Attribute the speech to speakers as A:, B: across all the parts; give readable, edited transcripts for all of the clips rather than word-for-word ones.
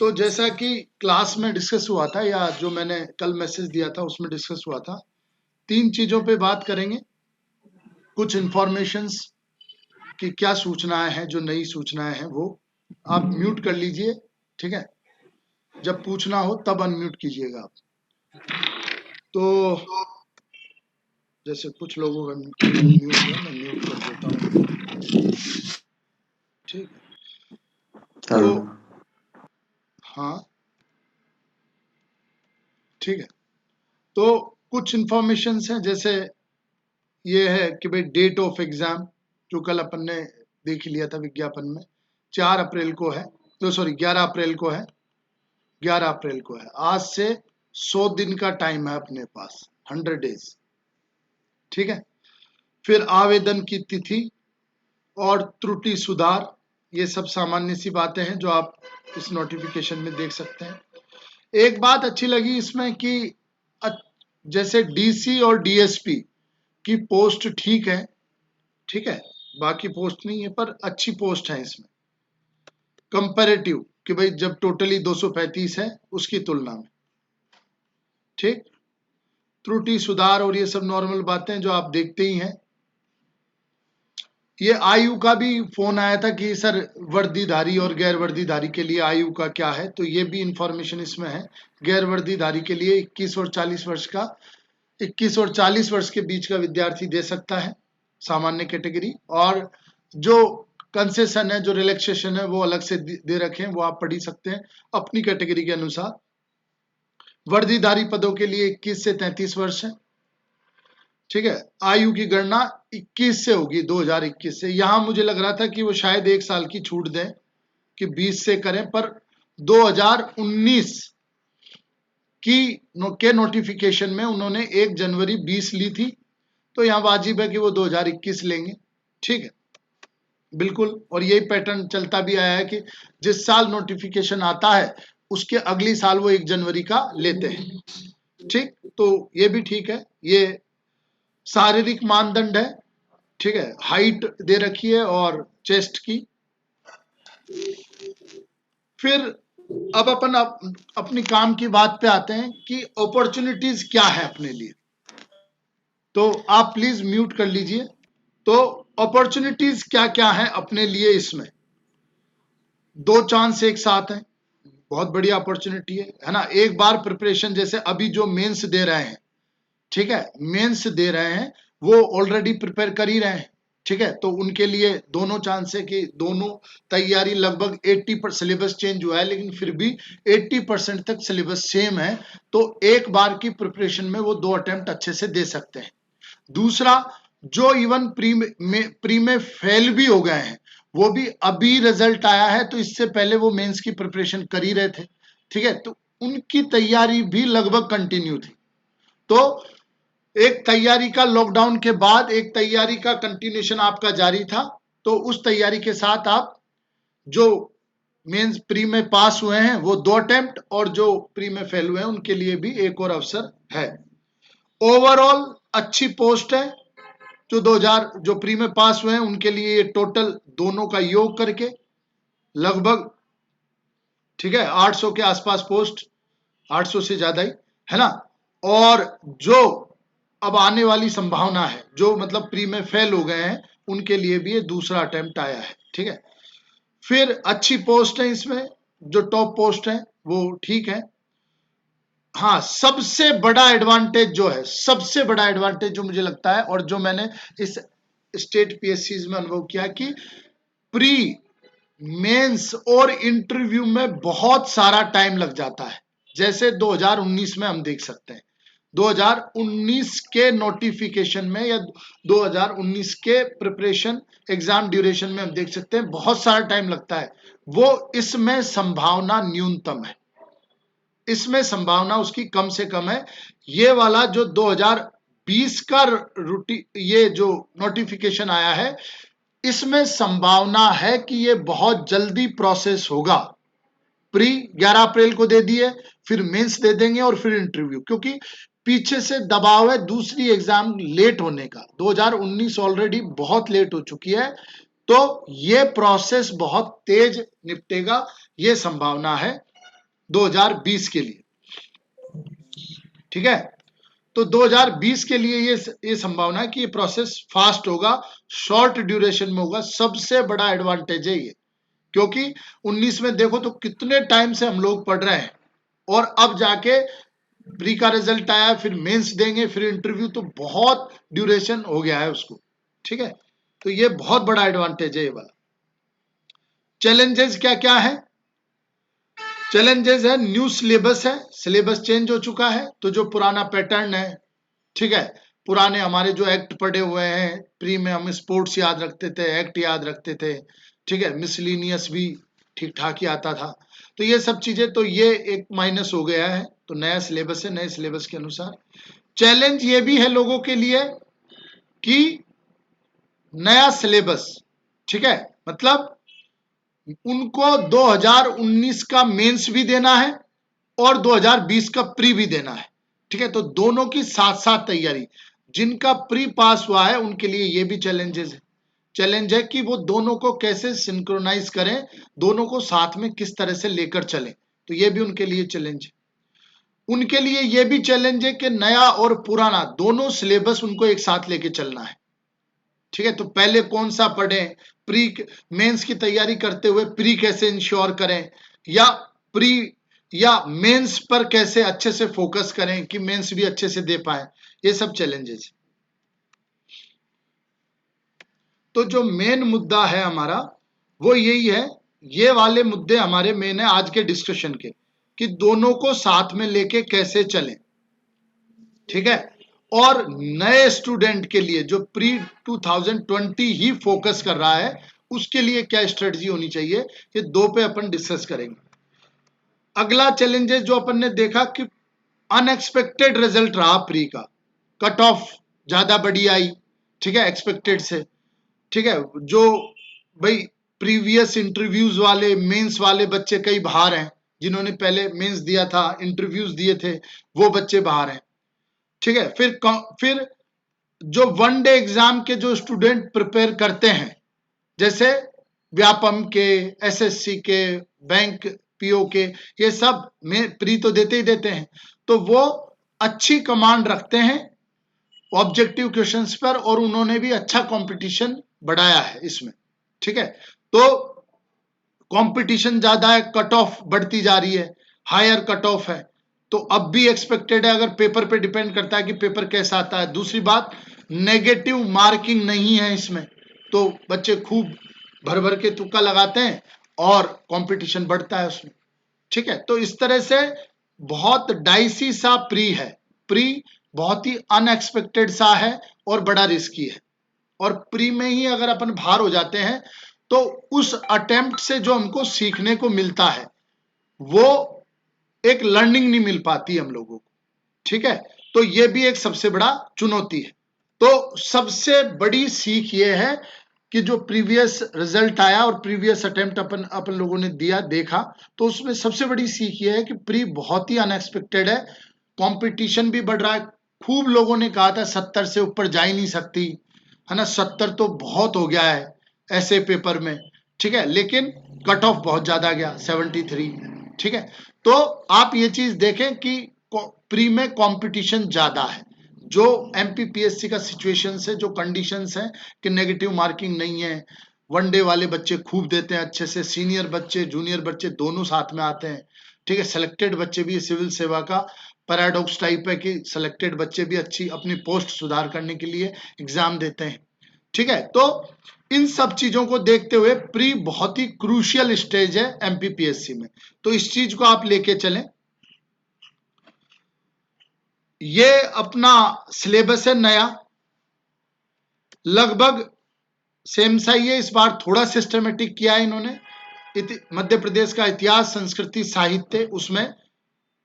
A: तो जैसा कि क्लास में डिस्कस हुआ था या जो मैंने कल मैसेज दिया था उसमें डिस्कस हुआ था, 3 चीजों पे बात करेंगे। कुछ इंफॉर्मेशंस की क्या सूचनाएं हैं, जो नई सूचनाएं हैं वो आप म्यूट कर लीजिए, ठीक है। जब पूछना हो तब अनम्यूट कीजिएगा आप। तो जैसे कुछ लोगों का म्यूट है, मैं म्यूट कर देता हूँ उनको, ठीक है। तो हाँ, ठीक है। तो कुछ इंफॉर्मेशंस हैं, जैसे ये है कि भाई डेट ऑफ एग्जाम जो कल अपन ने देख लिया था विज्ञापन में, 4 अप्रैल को है, तो सॉरी 11 अप्रैल को है, 11 अप्रैल को है। आज से 100 दिन का टाइम है अपने पास, 100 डेज, ठीक है। फिर आवेदन की तिथि और त्रुटि सुधार, ये सब सामान्य सी बातें हैं जो आप इस नोटिफिकेशन में देख सकते हैं। एक बात अच्छी लगी इसमें कि जैसे डीसी और डीएसपी की पोस्ट ठीक है, ठीक है, बाकी पोस्ट नहीं है पर अच्छी पोस्ट है इसमें कंपैरेटिव, कि भाई जब टोटली 235 है उसकी तुलना में, ठीक। त्रुटि सुधार और ये सब नॉर्मल बातें जो आप देखते ही हैं। ये आयु का भी फोन आया था कि सर वर्दीधारी और गैर वर्दीधारी के लिए आयु का क्या है, तो ये भी इंफॉर्मेशन इसमें है। गैर वर्दीधारी के लिए 21 और 40 वर्ष का, 21 और 40 वर्ष के बीच का विद्यार्थी दे सकता है, सामान्य कैटेगरी। और जो कंसेशन है, जो रिलैक्सेशन है, वो अलग से दे रखे हैं, वो आप पढ़ ही सकते हैं अपनी कैटेगरी के अनुसार। वर्दीधारी पदों के लिए 21 से 33 वर्ष है, ठीक है। आयु की गणना 21 से होगी, 2021 से। यहां मुझे लग रहा था कि वो शायद 1 साल की छूट दें कि 20 से करें, पर 2019 के नोटिफिकेशन में उन्होंने 1 जनवरी 20 ली थी, तो यहां वाजिब है कि वो 2021 लेंगे, ठीक है, बिल्कुल। और यही पैटर्न चलता भी आया है कि जिस साल नोटिफिकेशन आता है उसके अगली साल वो 1 जनवरी का लेते हैं, ठीक। तो ये भी ठीक है। ये शारीरिक मानदंड है, ठीक है, हाइट दे रखी है और चेस्ट की। फिर अब अपन अपनी काम की बात पे आते हैं कि अपॉर्चुनिटीज क्या है अपने लिए। तो आप प्लीज म्यूट कर लीजिए। तो अपॉर्चुनिटीज क्या क्या है अपने लिए, इसमें 2 चांस एक साथ हैं, बहुत बड़ी अपॉर्चुनिटी है ना। एक बार प्रिपरेशन, जैसे अभी जो मेंस दे रहे हैं, ठीक है, मेंस दे रहे हैं वो ऑलरेडी प्रिपेयर कर ही रहे हैं, ठीक है। तो उनके लिए दोनों चांस है कि दोनों तैयारी लगभग 80% सिलेबस चेंज हुआ है लेकिन फिर भी 80% तक सिलेबस सेम है, तो एक बार की प्रिपरेशन में वो 2 अटेम्प्ट अच्छे से दे सकते हैं। दूसरा, जो इवन प्री में फेल भी हो गए हैं, वो भी अभी रिजल्ट आया है, तो इससे पहले वो मेंस की प्रिपरेशन कर ही रहे थे, ठीक है, तो उनकी तैयारी भी लगभग कंटिन्यू थी। तो एक तैयारी का लॉकडाउन के बाद एक तैयारी का कंटिन्यूएशन आपका जारी था, तो उस तैयारी के साथ आप जो मेंस प्री में पास हुए हैं वो 2 अटेम्प्ट, और जो प्री में फेल हुए हैं उनके लिए भी एक और अवसर है। ओवरऑल अच्छी पोस्ट है। जो 2000 जो प्री में पास हुए हैं उनके लिए टोटल दोनों का योग करके लगभग, ठीक है, 800 के आसपास पोस्ट, 800 से ज्यादा ही है ना। और जो अब आने वाली संभावना है, जो मतलब प्री में फेल हो गए हैं उनके लिए भी ये दूसरा अटेम्प्ट आया है, ठीक है। फिर अच्छी पोस्ट है इसमें, जो टॉप पोस्ट है वो ठीक है। हाँ, सबसे बड़ा एडवांटेज जो है, सबसे बड़ा एडवांटेज जो मुझे लगता है और जो मैंने इस स्टेट पीएससी में अनुभव किया कि प्री, मेंस और इंटरव्यू में बहुत सारा टाइम लग जाता है। जैसे 2019 में हम देख सकते हैं, 2019 के नोटिफिकेशन में या 2019 के प्रिपरेशन एग्जाम ड्यूरेशन में हम देख सकते हैं बहुत सारा टाइम लगता है। वो इसमें संभावना न्यूनतम है, इसमें संभावना उसकी कम से कम है। ये वाला जो 2020 का ये जो नोटिफिकेशन आया है, इसमें संभावना है कि ये बहुत जल्दी प्रोसेस होगा। प्री 11 अप्रैल को दे दिए, फिर मेंस दे देंगे और फिर इंटरव्यू, क्योंकि पीछे से दबाव है दूसरी एग्जाम लेट होने का। 2019 ऑलरेडी बहुत लेट हो चुकी है, तो ये प्रोसेस बहुत तेज निपटेगा, ये संभावना है। 2020 के लिए, ठीक है। तो 2020 के लिए ये संभावना है कि ये प्रोसेस फास्ट होगा, शॉर्ट ड्यूरेशन में होगा। सबसे बड़ा एडवांटेज है ये, क्योंकि 19 में देखो तो कितने टाइम से हम लोग पढ़ रहे हैं, और अब जाके प्री का रिजल्ट आया, फिर मेंस देंगे, फिर इंटरव्यू, तो बहुत ड्यूरेशन हो गया है उसको, ठीक है। तो ये बहुत बड़ा एडवांटेज है ये वाला। चैलेंजेस क्या क्या है? चैलेंजेस है, न्यू सिलेबस है, सिलेबस चेंज हो चुका है। तो जो पुराना पैटर्न है, ठीक है, पुराने हमारे जो एक्ट पढ़े हुए हैं, प्री में हम स्पोर्ट्स याद रखते थे, एक्ट याद रखते थे, ठीक है, मिसलिनियस भी ठीक ठाक ही आता था। तो ये सब चीजें, तो ये एक माइनस हो गया है। तो नया सिलेबस है, नए सिलेबस के अनुसार। चैलेंज ये भी है लोगों के लिए कि नया सिलेबस, ठीक है, मतलब उनको 2019 का मेंस भी देना है और 2020 का प्री भी देना है, ठीक है। तो दोनों की साथ साथ तैयारी। जिनका प्री पास हुआ है उनके लिए ये भी चैलेंजेस है, चैलेंज है कि वो दोनों को कैसे सिंक्रोनाइज करें, दोनों को साथ में किस तरह से लेकर चलें। तो ये भी उनके लिए चैलेंज है। उनके लिए ये भी चैलेंज है कि नया और पुराना दोनों सिलेबस उनको एक साथ लेके चलना है, ठीक है। तो पहले कौन सा पढ़ें, प्री मेंस की तैयारी करते हुए प्री कैसे इंश्योर करें, या प्री या मेंस पर कैसे अच्छे से फोकस करें कि मेंस भी अच्छे से दे पाए। ये सब चैलेंजेस। तो जो मेन मुद्दा है हमारा वो यही है, ये वाले मुद्दे हमारे मेन है आज के डिस्कशन के, कि दोनों को साथ में लेके कैसे चलें, ठीक है। और नए स्टूडेंट के लिए जो प्री 2020 ही फोकस कर रहा है, उसके लिए क्या स्ट्रेटजी होनी चाहिए, ये दो पे अपन डिस्कस करेंगे। अगला चैलेंजेस जो अपन ने देखा कि अनएक्सपेक्टेड रिजल्ट रहा प्री का, कट ऑफ ज्यादा बड़ी आई, ठीक है, एक्सपेक्टेड से, ठीक है। जो भाई प्रीवियस इंटरव्यूज वाले, मेंस वाले बच्चे कई बाहर हैं, जिन्होंने पहले मेंस दिया था, इंटरव्यूज दिए थे, वो बच्चे बाहर हैं, ठीक है। फिर जो वन डे एग्जाम के जो स्टूडेंट प्रिपेयर करते हैं, जैसे व्यापम के, एसएससी के, बैंक पीओ के, ये सब में प्री तो देते ही देते हैं, तो वो अच्छी कमांड रखते हैं ऑब्जेक्टिव क्वेश्चंस पर, और उन्होंने भी अच्छा कंपटीशन बढ़ाया है इसमें, ठीक है। तो कंपटीशन ज्यादा है, कट ऑफ बढ़ती जा रही है, हायर कट ऑफ है, तो अब भी एक्सपेक्टेड है, अगर पेपर पे डिपेंड करता है कि पेपर कैसा आता है। दूसरी बात, नेगेटिव मार्किंग नहीं है इसमें, तो बच्चे खूब भर भर के तुक्का लगाते हैं और कंपटीशन बढ़ता है उसमें, ठीक है। तो इस तरह से बहुत डाइसी सा प्री है, प्री बहुत ही अनएक्सपेक्टेड सा है और बड़ा रिस्की है। और प्री में ही अगर अपन बाहर हो जाते हैं तो उस अटेम्प्ट से जो हमको सीखने को मिलता है वो एक लर्निंग नहीं मिल पाती हम लोगों को, ठीक है। तो ये भी एक सबसे बड़ा चुनौती है। तो सबसे बड़ी सीख ये है कि जो प्रीवियस रिजल्ट आया और प्रीवियस अटेम्प्ट अपन लोगों ने दिया, देखा, तो उसमें सबसे बड़ी सीख ये है कि प्री बहुत ही अनएक्सपेक्टेड है, कंपटीशन भी बढ़ रहा है। खूब लोगों ने कहा था 70 से ऊपर जा ही नहीं सकती, है ना, 70 तो बहुत हो गया है ऐसे पेपर में, ठीक है, लेकिन कट ऑफ बहुत ज्यादा गया, 73, ठीक है। तो आप ये चीज देखें कि प्री में कंपटीशन ज्यादा है। जो एमपीपीएससी का सिचुएशन है, जो कंडीशंस हैं कि नेगेटिव मार्किंग नहीं है, वनडे वाले बच्चे खूब देते हैं अच्छे से, सीनियर बच्चे जूनियर बच्चे दोनों साथ में आते हैं, ठीक है। सिलेक्टेड बच्चे भी, सिविल सेवा का पैराडॉक्स टाइप है कि सिलेक्टेड बच्चे भी अच्छी अपनी पोस्ट सुधार करने के लिए एग्जाम देते हैं, ठीक है। तो इन सब चीजों को देखते हुए प्री बहुत ही क्रूशियल स्टेज है एमपीपीएससी में, तो इस चीज को आप लेके चलें। ये अपना सिलेबस है नया, लगभग सेम सा ही है, इस बार थोड़ा सिस्टमेटिक किया है इन्होंने। मध्य प्रदेश का इतिहास, संस्कृति, साहित्य उसमें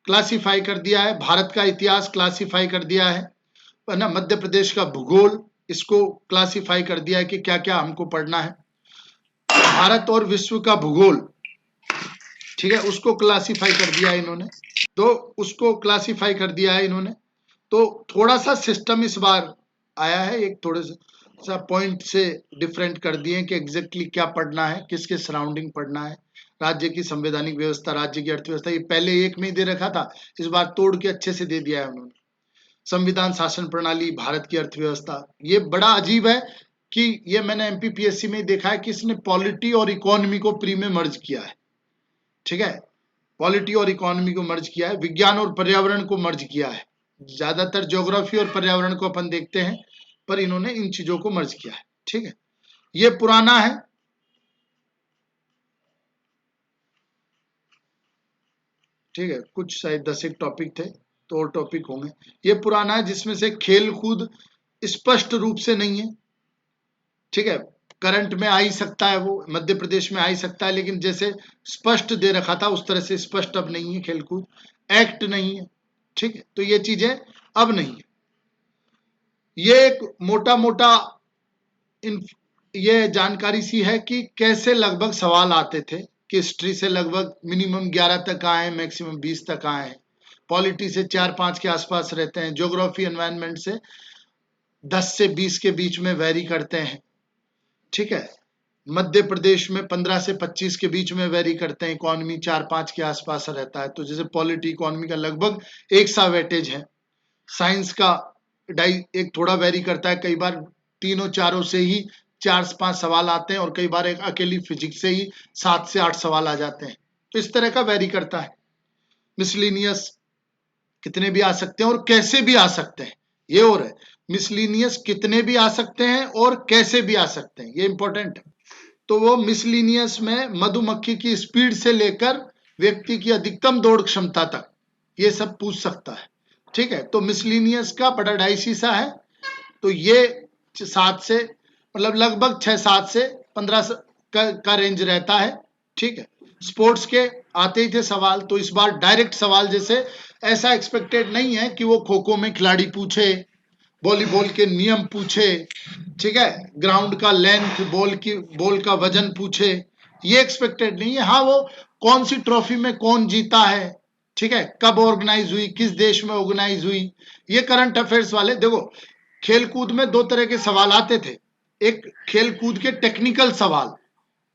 A: क्लासिफाई कर दिया है, भारत का इतिहास क्लासिफाई कर दिया है ना, मध्य प्रदेश का भूगोल इसको क्लासिफाई कर दिया है कि क्या क्या हमको पढ़ना है, भारत और विश्व का भूगोल, ठीक है, उसको क्लासिफाई कर दिया है इन्होंने, तो उसको क्लासिफाई कर दिया है इन्होंने। तो थोड़ा सा सिस्टम इस बार आया है, एक थोड़े सा पॉइंट से डिफरेंट कर दिए कि एग्जैक्टली क्या पढ़ना है, किसके सराउंडिंग पढ़ना है, राज्य की संवैधानिक व्यवस्था, राज्य की अर्थव्यवस्था, ये पहले एक में ही दे रखा था, इस बार तोड़ के अच्छे से दे दिया है उन्होंने। संविधान, शासन प्रणाली, भारत की अर्थव्यवस्था, ये बड़ा अजीब है कि ये मैंने एमपीपीएससी में देखा है कि इसने पॉलिटी और इकोनॉमी को प्री में मर्ज किया है। ठीक है, पॉलिटी और इकोनॉमी को मर्ज किया है, विज्ञान और पर्यावरण को मर्ज किया है। ज्यादातर ज्योग्राफी और पर्यावरण को अपन देखते हैं, पर इन्होंने इन चीजों को मर्ज किया है। ठीक है, ये पुराना है, ठीक है, कुछ शायद 10 एक टॉपिक थे तो और टॉपिक होंगे। ये पुराना है, जिसमें से खेल कूद स्पष्ट रूप से नहीं है। ठीक है, करंट में आ ही सकता है, वो मध्य प्रदेश में आ ही सकता है, लेकिन जैसे स्पष्ट दे रखा था उस तरह से स्पष्ट अब नहीं है। खेलकूद एक्ट नहीं है। ठीक है, तो ये चीजें अब नहीं है। ये एक मोटा मोटा ये जानकारी सी है कि कैसे लगभग सवाल आते थे कि हिस्ट्री से लगभग मिनिमम 11 तक आए, मैक्सिमम 20 तक आए, पॉलिटी से 4-5 के आसपास रहते हैं, ज्योग्राफी एनवायरनमेंट से 10 से 20 के बीच में वेरी करते हैं। ठीक है, मध्य प्रदेश में 15 से 25 के बीच में वेरी करते हैं, इकोनॉमी 4-5 के आसपास रहता है। तो जैसे पॉलिटी इकोनॉमी का लगभग एक सा वेटेज है, साइंस का एक थोड़ा वेरी करता है, कई बार तीनों चारों से ही 4-5 सवाल आते हैं और कई बार एक अकेली फिजिक्स से ही 7 से 8 सवाल आ जाते हैं। तो इस तरह का वेरी करता है। मिसलिनियस कितने भी आ सकते हैं और कैसे भी आ सकते हैं, ये और है, मिसलिनियस कितने भी आ सकते हैं और कैसे भी आ सकते हैं, ये इंपॉर्टेंट है। तो वो मिसलिनियस में मधुमक्खी की स्पीड से लेकर व्यक्ति की अधिकतम दौड़ क्षमता तक ये सब पूछ सकता है। ठीक है, तो मिसलिनियस का बड़ा डाइसी सा है। तो ये 7 से मतलब लगभग 6-7 से 15 का रेंज रहता है। ठीक है, स्पोर्ट्स के आते ही थे सवाल, तो इस बार डायरेक्ट सवाल जैसे ऐसा एक्सपेक्टेड नहीं है कि वो खो खो में खिलाड़ी पूछे, वॉलीबॉल के नियम पूछे, ठीक है, ग्राउंड का लेंथ, बॉल का वजन पूछे, ये एक्सपेक्टेड नहीं है। हाँ, वो कौन सी ट्रॉफी में कौन जीता है, ठीक है, कब ऑर्गेनाइज हुई, किस देश में ऑर्गेनाइज हुई, ये करंट अफेयर्स वाले। देखो, खेलकूद में दो तरह के सवाल आते थे, एक खेलकूद के टेक्निकल सवाल,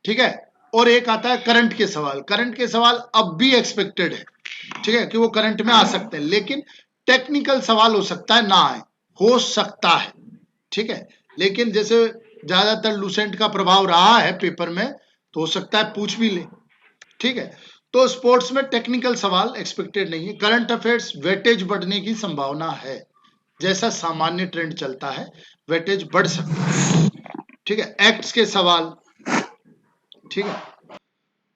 A: ठीक है, और एक आता है करंट के सवाल। करंट के सवाल अब भी एक्सपेक्टेड है, ठीक है, कि वो करंट में आ सकते हैं, लेकिन टेक्निकल सवाल हो सकता है ना आए, हो सकता है। ठीक है, लेकिन जैसे ज्यादातर लूसेंट का प्रभाव रहा है पेपर में, तो हो सकता है पूछ भी ले। ठीक है, तो स्पोर्ट्स में टेक्निकल सवाल एक्सपेक्टेड नहीं है। करंट अफेयर्स वेटेज बढ़ने की संभावना है, जैसा सामान्य ट्रेंड चलता है वेटेज बढ़ सकता है। ठीक है, एक्ट्स के सवाल, ठीक है,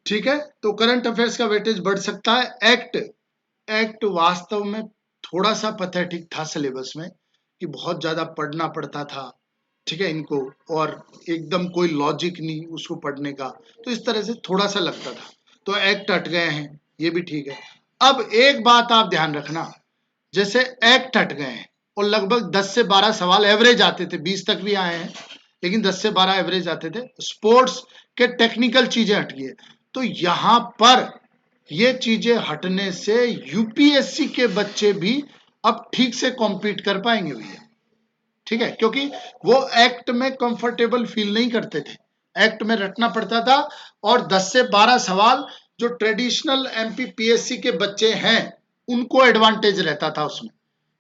A: ठीक है, तो करंट अफेयर्स का वेटेज बढ़ सकता है। एक्ट वास्तव में थोड़ा सा पैथेटिक था सिलेबस में, कि बहुत ज्यादा पढ़ना पड़ता था, ठीक है, इनको, और एकदम कोई लॉजिक नहीं उसको पढ़ने का, तो इस तरह से थोड़ा सा लगता था। तो एक्ट हट गए हैं, ये भी ठीक है। अब एक बात आप ध्यान रखना, जैसे एक्ट हट गए हैं और लगभग 10 से 12 सवाल एवरेज आते थे, 20 तक भी आए हैं, लेकिन 10 से 12 एवरेज आते थे, स्पोर्ट्स के टेक्निकल चीजें हट गई है। तो यहां पर ये चीजें हटने से यूपीएससी के बच्चे भी अब ठीक से कॉम्पीट कर पाएंगे भैया। ठीक है, क्योंकि वो एक्ट में कंफर्टेबल फील नहीं करते थे, एक्ट में रटना पड़ता था, और 10 से 12 सवाल जो ट्रेडिशनल एमपीपीएससी के बच्चे हैं उनको एडवांटेज रहता था उसमें,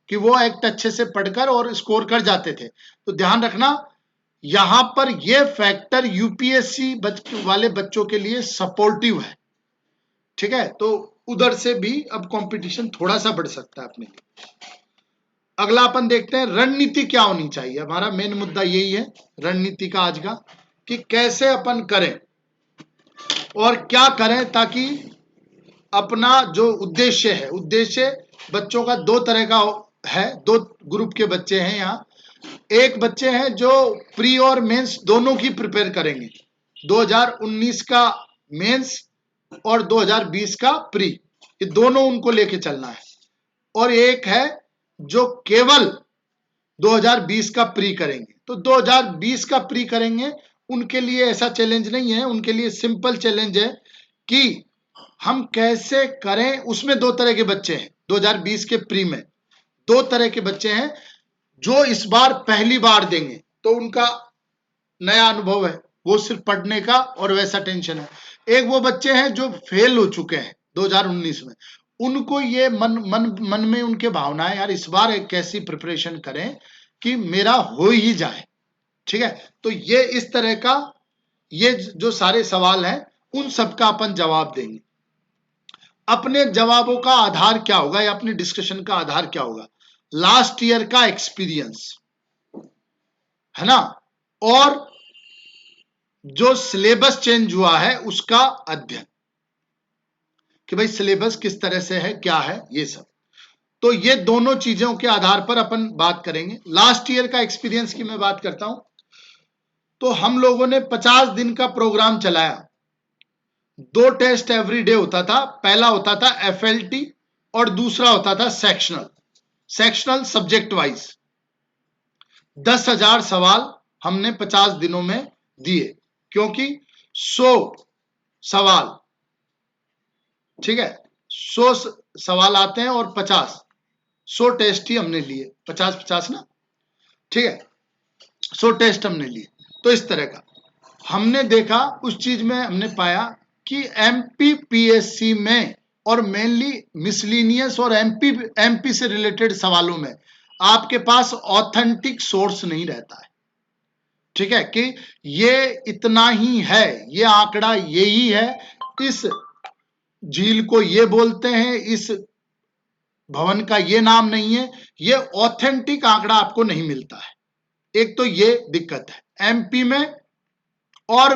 A: कि वो एक्ट अच्छे से पढ़कर और स्कोर कर जाते थे। तो ध्यान रखना, यहां पर ये फैक्टर यूपीएससी वाले बच्चों के लिए सपोर्टिव है। ठीक है, तो उधर से भी अब कंपटीशन थोड़ा सा बढ़ सकता है अपने लिए। अगला अपन देखते हैं रणनीति क्या होनी चाहिए। हमारा मेन मुद्दा यही है रणनीति का आज का, कि कैसे अपन करें और क्या करें ताकि अपना जो उद्देश्य है, उद्देश्य बच्चों का दो तरह का है, दो ग्रुप के बच्चे हैं यहाँ। एक बच्चे हैं जो प्री और मेंस दोनों की प्रिपेयर करेंगे, 2019 का मेंस और 2020 का प्री, ये दोनों उनको लेके चलना है। और एक है जो केवल 2020 का प्री करेंगे। तो 2020 का प्री करेंगे, उनके लिए ऐसा चैलेंज नहीं है, उनके लिए सिंपल चैलेंज है कि हम कैसे करें। उसमें दो तरह के बच्चे हैं 2020 के प्री में, दो तरह के बच्चे हैं। जो इस बार पहली बार देंगे तो उनका नया अनुभव है, वो सिर्फ पढ़ने का और वैसा टेंशन है। एक वो बच्चे हैं जो फेल हो चुके हैं 2019 में, उनको ये मन में उनके भावनाएं, यार इस बार एक कैसी प्रिपरेशन करें कि मेरा हो ही जाए। ठीक है, तो ये इस तरह का, ये जो सारे सवाल हैं उन सबका अपन जवाब देंगे। अपने जवाबों का आधार क्या होगा या अपनी डिस्कशन का आधार क्या होगा? लास्ट ईयर का एक्सपीरियंस, है ना, और जो सिलेबस चेंज हुआ है उसका अध्ययन, कि भाई सिलेबस किस तरह से है, क्या है, ये सब। तो ये दोनों चीजों के आधार पर अपन बात करेंगे। लास्ट ईयर का एक्सपीरियंस की मैं बात करता हूं, तो हम लोगों ने 50 दिन का प्रोग्राम चलाया। 2 टेस्ट एवरी डे होता था। पहला होता था एफएलटी और दूसरा होता था सेक्शनल सब्जेक्ट वाइज। 10,000 सवाल हमने 50 दिनों में दिए, क्योंकि 100 सवाल, ठीक है, 100 सवाल आते हैं और 100 टेस्ट ही हमने लिए, 50-50 ना, ठीक है, 100 टेस्ट हमने लिए। तो इस तरह का हमने देखा, उस चीज में हमने पाया कि एमपीपीएससी में और मेनली मिसलिनियस और एमपी से रिलेटेड सवालों में आपके पास ऑथेंटिक सोर्स नहीं रहता है। ठीक है, कि ये इतना ही है, ये आंकड़ा यही है, इस झील को ये बोलते हैं, इस भवन का ये नाम नहीं है, ये ऑथेंटिक आंकड़ा आपको नहीं मिलता है। एक तो ये दिक्कत है एमपी में। और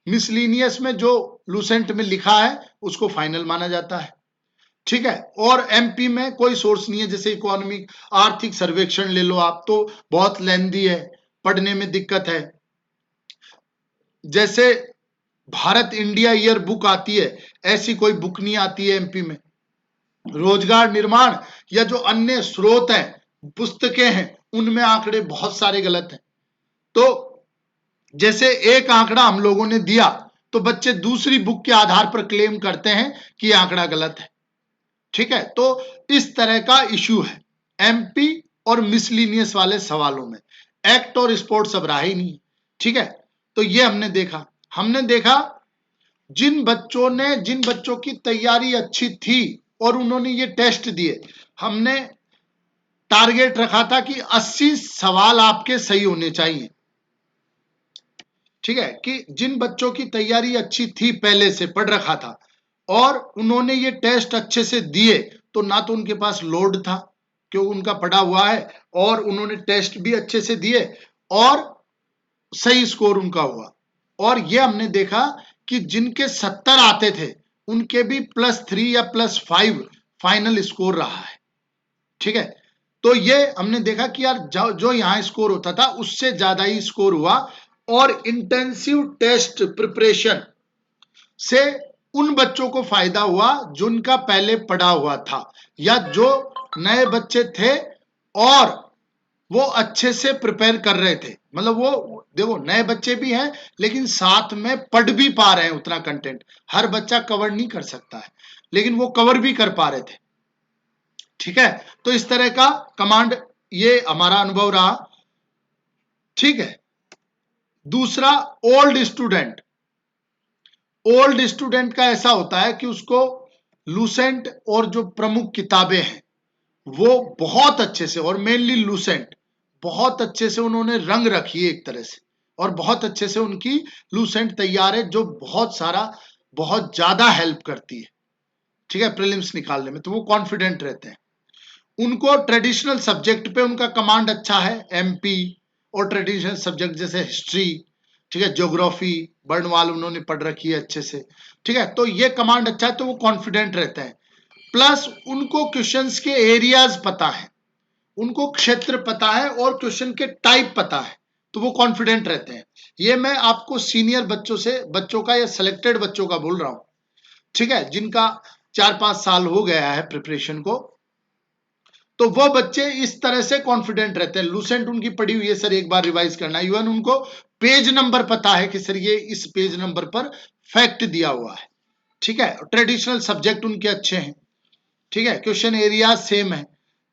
A: मिसलिनियस में जो लूसेंट में लिखा है उसको फाइनल माना जाता है। ठीक है, और एमपी में कोई सोर्स नहीं है, जैसे इकोनॉमिक आर्थिक सर्वेक्षण ले लो आप, तो बहुत लेंदी है, पढ़ने में दिक्कत है। जैसे भारत इंडिया ईयर बुक आती है, ऐसी कोई बुक नहीं आती है एमपी में। रोजगार निर्माण या जो अन्य स्रोत हैं, पुस्तकें हैं, उनमें आंकड़े बहुत सारे गलत हैं। तो जैसे एक आंकड़ा हम लोगों ने दिया तो बच्चे दूसरी बुक के आधार पर क्लेम करते हैं कि यह आंकड़ा गलत है। ठीक है, तो इस तरह का इश्यू है एमपी और मिसलिनियस वाले सवालों में। एक्ट और स्पोर्ट्स अब रहा ही नहीं। ठीक है, तो ये हमने देखा जिन बच्चों की तैयारी अच्छी थी और उन्होंने ये टेस्ट दिए, हमने टारगेट रखा था कि 80 सवाल आपके सही होने चाहिए। ठीक है, कि जिन बच्चों की तैयारी अच्छी थी, पहले से पढ़ रखा था और उन्होंने ये टेस्ट अच्छे से दिए, तो ना तो उनके पास लोड था क्योंकि उनका पढ़ा हुआ है, और उन्होंने टेस्ट भी अच्छे से दिए और सही स्कोर उनका हुआ। और ये हमने देखा कि जिनके 70 आते थे उनके भी +3 या +5 फाइनल स्कोर रहा है। ठीक है, तो ये हमने देखा कि यार जो यहां स्कोर होता था उससे ज्यादा ही स्कोर हुआ। और इंटेंसिव टेस्ट प्रिपरेशन से उन बच्चों को फायदा हुआ जिनका पहले पढ़ा हुआ था, या जो नए बच्चे थे और वो अच्छे से प्रिपेयर कर रहे थे। मतलब वो देखो, नए बच्चे भी हैं लेकिन साथ में पढ़ भी पा रहे हैं उतना कंटेंट। हर बच्चा कवर नहीं कर सकता है, लेकिन वो कवर भी कर पा रहे थे। ठीक है, तो इस तरह का कमांड, ये हमारा अनुभव रहा। ठीक है, दूसरा ओल्ड स्टूडेंट का ऐसा होता है कि उसको लूसेंट और जो प्रमुख किताबें हैं वो बहुत अच्छे से, और मेनली लूसेंट बहुत अच्छे से उन्होंने रंग रखी है एक तरह से, और बहुत अच्छे से उनकी लूसेंट तैयार है, जो बहुत ज्यादा हेल्प करती है। ठीक है, प्रीलिम्स निकालने में, तो वो कॉन्फिडेंट रहते हैं। उनको ट्रेडिशनल सब्जेक्ट पे उनका कमांड अच्छा है, एमपी और ट्रेडिशनल सब्जेक्ट जैसे हिस्ट्री, ठीक है, ज्योग्राफी, वर्णमाला उन्होंने पढ़ रखी है अच्छे से। ठीक है, तो ये कमांड अच्छा है, तो वो कॉन्फिडेंट रहते हैं। प्लस उनको क्वेश्चंस के एरियाज पता है, उनको क्षेत्र पता है और क्वेश्चन के टाइप पता है, तो वो कॉन्फिडेंट रहते हैं। ये मैं आपको सीनियर बच्चों का या सिलेक्टेड बच्चों का बोल रहा हूं। ठीक है, जिनका 4-5 साल हो गया है प्रिपरेशन को, तो वो बच्चे इस तरह से कॉन्फिडेंट रहते हैं। लूसेंट उनकी पढ़ी हुई है, सर एक बार रिवाइज करना, इवन उनको पेज नंबर पता है कि सर ये इस पेज नंबर पर फैक्ट दिया हुआ है। ठीक है, ट्रेडिशनल सब्जेक्ट उनके अच्छे हैं। ठीक है, क्वेश्चन एरियाज सेम है,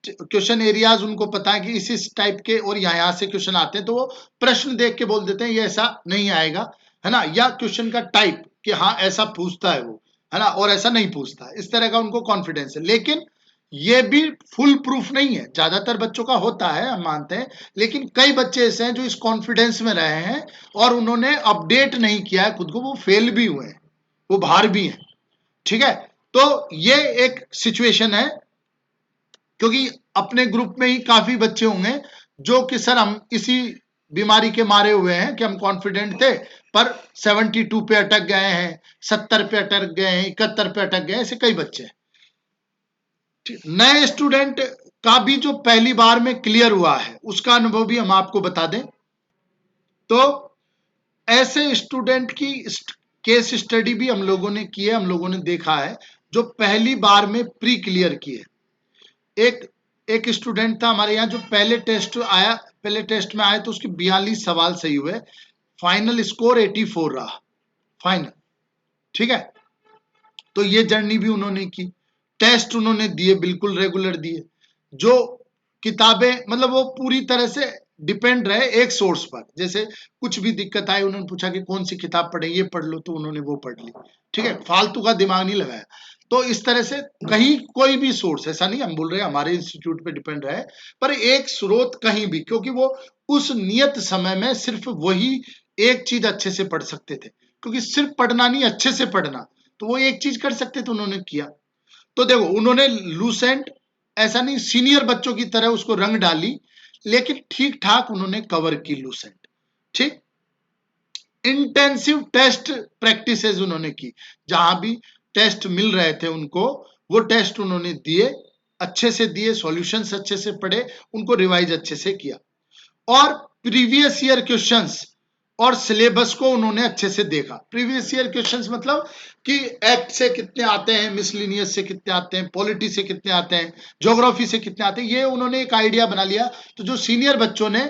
A: क्वेश्चन एरियाज उनको पता है कि इस टाइप के और यहां से क्वेश्चन आते हैं, तो वो प्रश्न देख के बोल देते हैं ये ऐसा नहीं आएगा, है ना, या क्वेश्चन का टाइप कि हाँ ऐसा पूछता है वो, है ना, और ऐसा नहीं पूछता है, इस तरह का उनको कॉन्फिडेंस है। लेकिन ये भी फुल प्रूफ नहीं है, ज्यादातर बच्चों का होता है हम मानते हैं, लेकिन कई बच्चे ऐसे हैं जो इस कॉन्फिडेंस में रहे हैं और उन्होंने अपडेट नहीं किया है खुद को, वो फेल भी हुए हैं, वो बाहर भी हैं। ठीक है, तो ये एक सिचुएशन है, क्योंकि अपने ग्रुप में ही काफी बच्चे होंगे जो कि सर हम इसी बीमारी के मारे हुए हैं कि हम कॉन्फिडेंट थे पर 72 पे अटक गए हैं, 70 पे अटक गए हैं, 71 पे अटक गए हैं, ऐसे कई बच्चे हैं। नए स्टूडेंट का भी जो पहली बार में क्लियर हुआ है उसका अनुभव भी हम आपको बता दें तो ऐसे स्टूडेंट की केस स्टडी भी हम लोगों ने की है, हम लोगों ने देखा है जो पहली बार में प्री क्लियर किए। एक एक स्टूडेंट था हमारे यहाँ जो पहले टेस्ट में आया तो उसके 42 सवाल सही हुए, फाइनल स्कोर 84 रहा फाइनल। ठीक है, तो ये जर्नी भी उन्होंने की, टेस्ट उन्होंने दिए, बिल्कुल रेगुलर दिए, जो किताबें मतलब वो पूरी तरह से डिपेंड रहे एक सोर्स पर। जैसे कुछ भी दिक्कत आई उन्होंने पूछा कि कौन सी किताब पढ़े, ये पढ़ लो, तो उन्होंने वो पढ़ ली। ठीक है, फालतू का दिमाग नहीं लगाया। तो इस तरह से कहीं कोई भी सोर्स, ऐसा नहीं हम बोल रहे हमारे इंस्टीट्यूट पे डिपेंड रहे, पर एक स्रोत कहीं भी, क्योंकि वो उस नियत समय में सिर्फ वही एक चीज अच्छे से पढ़ सकते थे, क्योंकि सिर्फ पढ़ना नहीं, अच्छे से पढ़ना, तो वो एक चीज कर सकते थे, उन्होंने किया। तो देखो उन्होंने लूसेंट ऐसा नहीं सीनियर बच्चों की तरह उसको रंग डाली, लेकिन ठीक ठाक उन्होंने कवर की लूसेंट। ठीक, इंटेंसिव टेस्ट प्रैक्टिसेस उन्होंने की, जहां भी टेस्ट मिल रहे थे उनको, वो टेस्ट उन्होंने दिए, अच्छे से दिए, सॉल्यूशंस अच्छे से पढ़े, उनको रिवाइज अच्छे से किया, और प्रीवियस ईयर क्वेश्चंस और सिलेबस को उन्होंने अच्छे से देखा। प्रीवियस ईयर क्वेश्चंस मतलब कि एक्ट से कितने आते हैं, मिसलिनियस से कितने आते हैं, पॉलिटी से कितने आते हैं, ज्योग्राफी से कितने आते हैं, ये उन्होंने एक आइडिया बना लिया। तो जो सीनियर बच्चों ने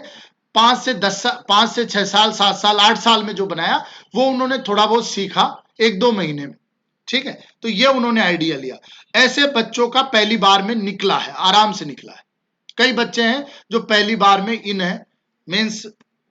A: 5 से 6 साल, 7 साल, 8 साल में जो बनाया, वो उन्होंने थोड़ा बहुत सीखा 1-2 महीने में। ठीक है, तो ये उन्होंने आइडिया लिया। ऐसे बच्चों का पहली बार में निकला है, आराम से निकला है। कई बच्चे हैं जो पहली बार में इन है, मेंस,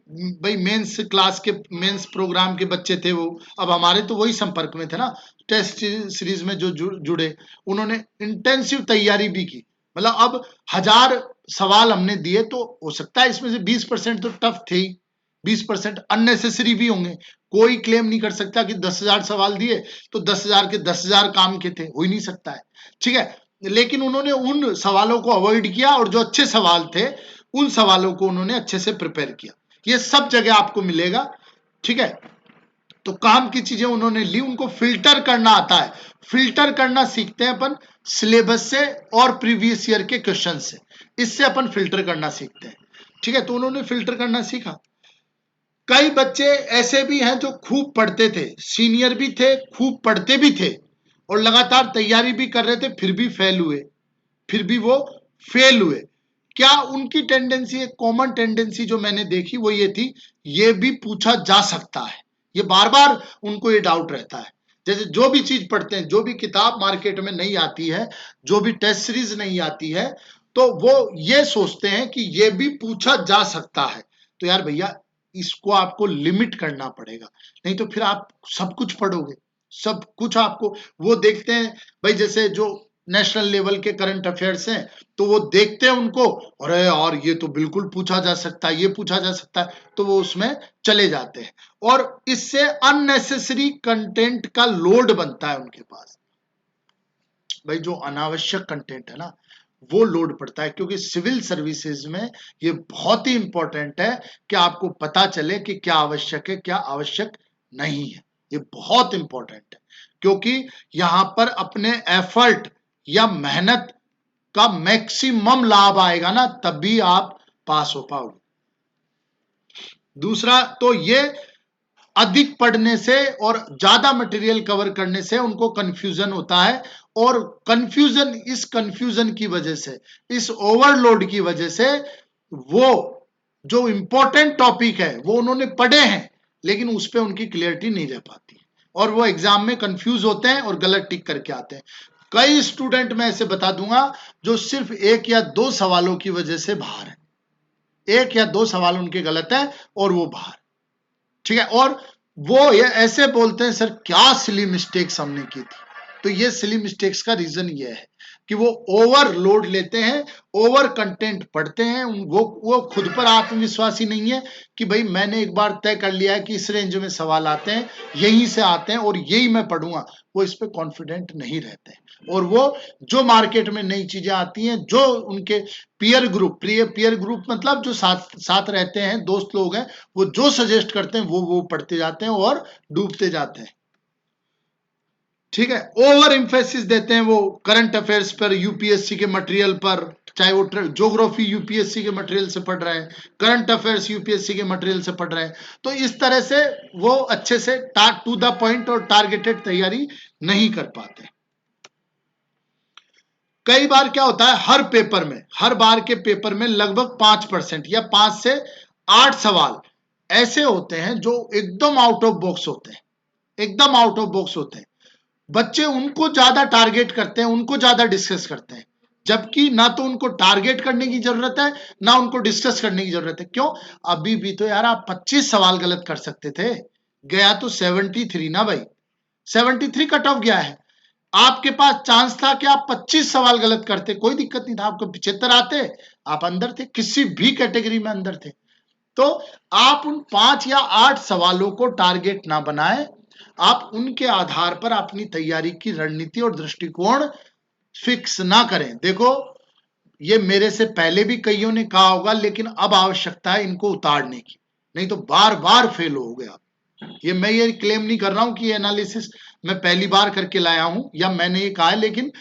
A: भाई मेंस क्लास के, मेंस प्रोग्राम के बच्चे थे वो, अब हमारे तो वही संपर्क में थे ना, टेस्ट सीरीज में जो जुड़े, उन्होंने इंटेंसिव तैयारी भी की। मतलब अब 1000 सवाल हमने दिए, तो हो सकता है इसमें से 20% तो टफ थे ही, 20% अननेसेसरी भी होंगे। कोई क्लेम नहीं कर सकता कि 10,000 सवाल दिए तो 10,000 के 10,000 काम के थे, हो ही नहीं सकता है। ठीक है, लेकिन उन्होंने उन सवालों को अवॉइड किया और जो अच्छे सवाल थे उन सवालों को उन्होंने अच्छे से प्रिपेयर किया। ये सब जगह आपको मिलेगा। ठीक है, तो काम की चीजें उन्होंने ली, उनको फिल्टर करना आता है। फिल्टर करना सीखते हैं अपन सिलेबस से और प्रीवियस ईयर के क्वेश्चन से, इससे अपन फिल्टर करना सीखते हैं। ठीक है, तो उन्होंने फिल्टर करना सीखा। कई बच्चे ऐसे भी हैं जो खूब पढ़ते थे, सीनियर भी थे, खूब पढ़ते भी थे और लगातार तैयारी भी कर रहे थे, फिर भी फेल हुए, फिर भी वो फेल हुए। क्या उनकी टेंडेंसी, एक कॉमन टेंडेंसी जो मैंने देखी वो ये थी, ये भी पूछा जा सकता है। ये बार बार उनको ये डाउट रहता है। जैसे जो भी चीज पढ़ते हैं, जो भी किताब मार्केट में नहीं आती है, जो भी टेस्ट सीरीज नहीं आती है, तो वो ये सोचते हैं कि ये भी पूछा जा सकता है। तो यार भैया, इसको आपको लिमिट करना पड़ेगा, नहीं तो फिर आप सब कुछ पढ़ोगे, सब कुछ आपको, वो देखते हैं भाई, जैसे जो नेशनल लेवल के करंट अफेयर्स हैं, तो वो देखते हैं उनको, अरे यार ये तो बिल्कुल पूछा जा सकता है, ये पूछा जा सकता है, तो वो उसमें चले जाते हैं और इससे अननेसेसरी कंटेंट का लोड बनता है उनके पास। भाई जो अनावश्यक कंटेंट है ना, वो लोड पड़ता है, क्योंकि सिविल सर्विसेज में ये बहुत ही इंपॉर्टेंट है कि आपको पता चले कि क्या आवश्यक है, क्या आवश्यक नहीं है। ये बहुत इंपॉर्टेंट है, क्योंकि यहां पर अपने एफर्ट या मेहनत का मैक्सिमम लाभ आएगा ना, तभी आप पास हो पाओगे। दूसरा तो ये, अधिक पढ़ने से और ज्यादा मटेरियल कवर करने से उनको कंफ्यूजन होता है, और कंफ्यूजन की वजह से, इस ओवरलोड की वजह से, वो जो इंपॉर्टेंट टॉपिक है वो उन्होंने पढ़े हैं, लेकिन उस पर उनकी क्लियरिटी नहीं रह पाती और वो एग्जाम में कंफ्यूज होते हैं और गलत टिक करके आते हैं। कई स्टूडेंट मैं ऐसे बता दूंगा जो सिर्फ 1 या 2 सवालों की वजह से बाहर है, 1 या 2 सवाल उनके गलत है और वो बाहर। ठीक है, और वो ये ऐसे बोलते हैं सर क्या सिली मिस्टेक्स हमने की थी। तो ये सिली मिस्टेक्स का रीजन ये है कि वो ओवरलोड लेते हैं, ओवर कंटेंट पढ़ते हैं, वो खुद पर आत्मविश्वासी नहीं है कि भाई मैंने एक बार तय कर लिया है कि इस रेंज में सवाल आते हैं, यहीं से आते हैं और यही मैं पढ़ूंगा। वो इस पे कॉन्फिडेंट नहीं रहते हैं और वो जो मार्केट में नई चीजें आती हैं, जो उनके पीयर ग्रुप मतलब जो साथ साथ रहते हैं, दोस्त लोग हैं, वो जो सजेस्ट करते हैं वो पढ़ते जाते हैं और डूबते जाते हैं। ठीक है, ओवर इंफेसिस देते हैं वो करंट अफेयर्स पर, यूपीएससी के मटेरियल पर, चाहे वो ज्योग्राफी यूपीएससी के मटेरियल से पढ़ रहे हैं, करंट अफेयर्स यूपीएससी के मटेरियल से पढ़ रहे हैं। तो इस तरह से वो अच्छे से टू द पॉइंट और टारगेटेड तैयारी नहीं कर पाते। कई बार क्या होता है, हर बार के पेपर में लगभग 5% या 5 से 8 सवाल ऐसे होते हैं जो एकदम आउट ऑफ बॉक्स होते हैं, एकदम आउट ऑफ बॉक्स होते हैं। बच्चे उनको ज्यादा टारगेट करते हैं, उनको ज्यादा डिस्कस करते हैं, जबकि ना तो उनको टारगेट करने की जरूरत है, ना उनको डिस्कस करने की जरूरत है। क्यों? अभी भी तो यार आप 25 सवाल गलत कर सकते थे, गया तो 73 ना भाई, 73 कट ऑफ गया है। आपके पास चांस था कि आप 25 सवाल गलत करते, कोई दिक्कत नहीं था, आपको 75 आते, आप अंदर थे, किसी भी कैटेगरी में अंदर थे। तो आप उन 5 या 8 सवालों को टारगेट ना बनाएं, आप उनके आधार पर अपनी तैयारी की रणनीति और दृष्टिकोण फिक्स ना करें। देखो, ये मेरे से पहले भी कईयों ने कहा होगा, लेकिन अब आवश्यकता है इनको उतारने की, नहीं तो बार बार फेल हो गया। मैं ये क्लेम नहीं कर रहा हूं कि ये एनालिसिस मैं पहली बार करके लाया हूं या मैंने ये कहा है, लेकिन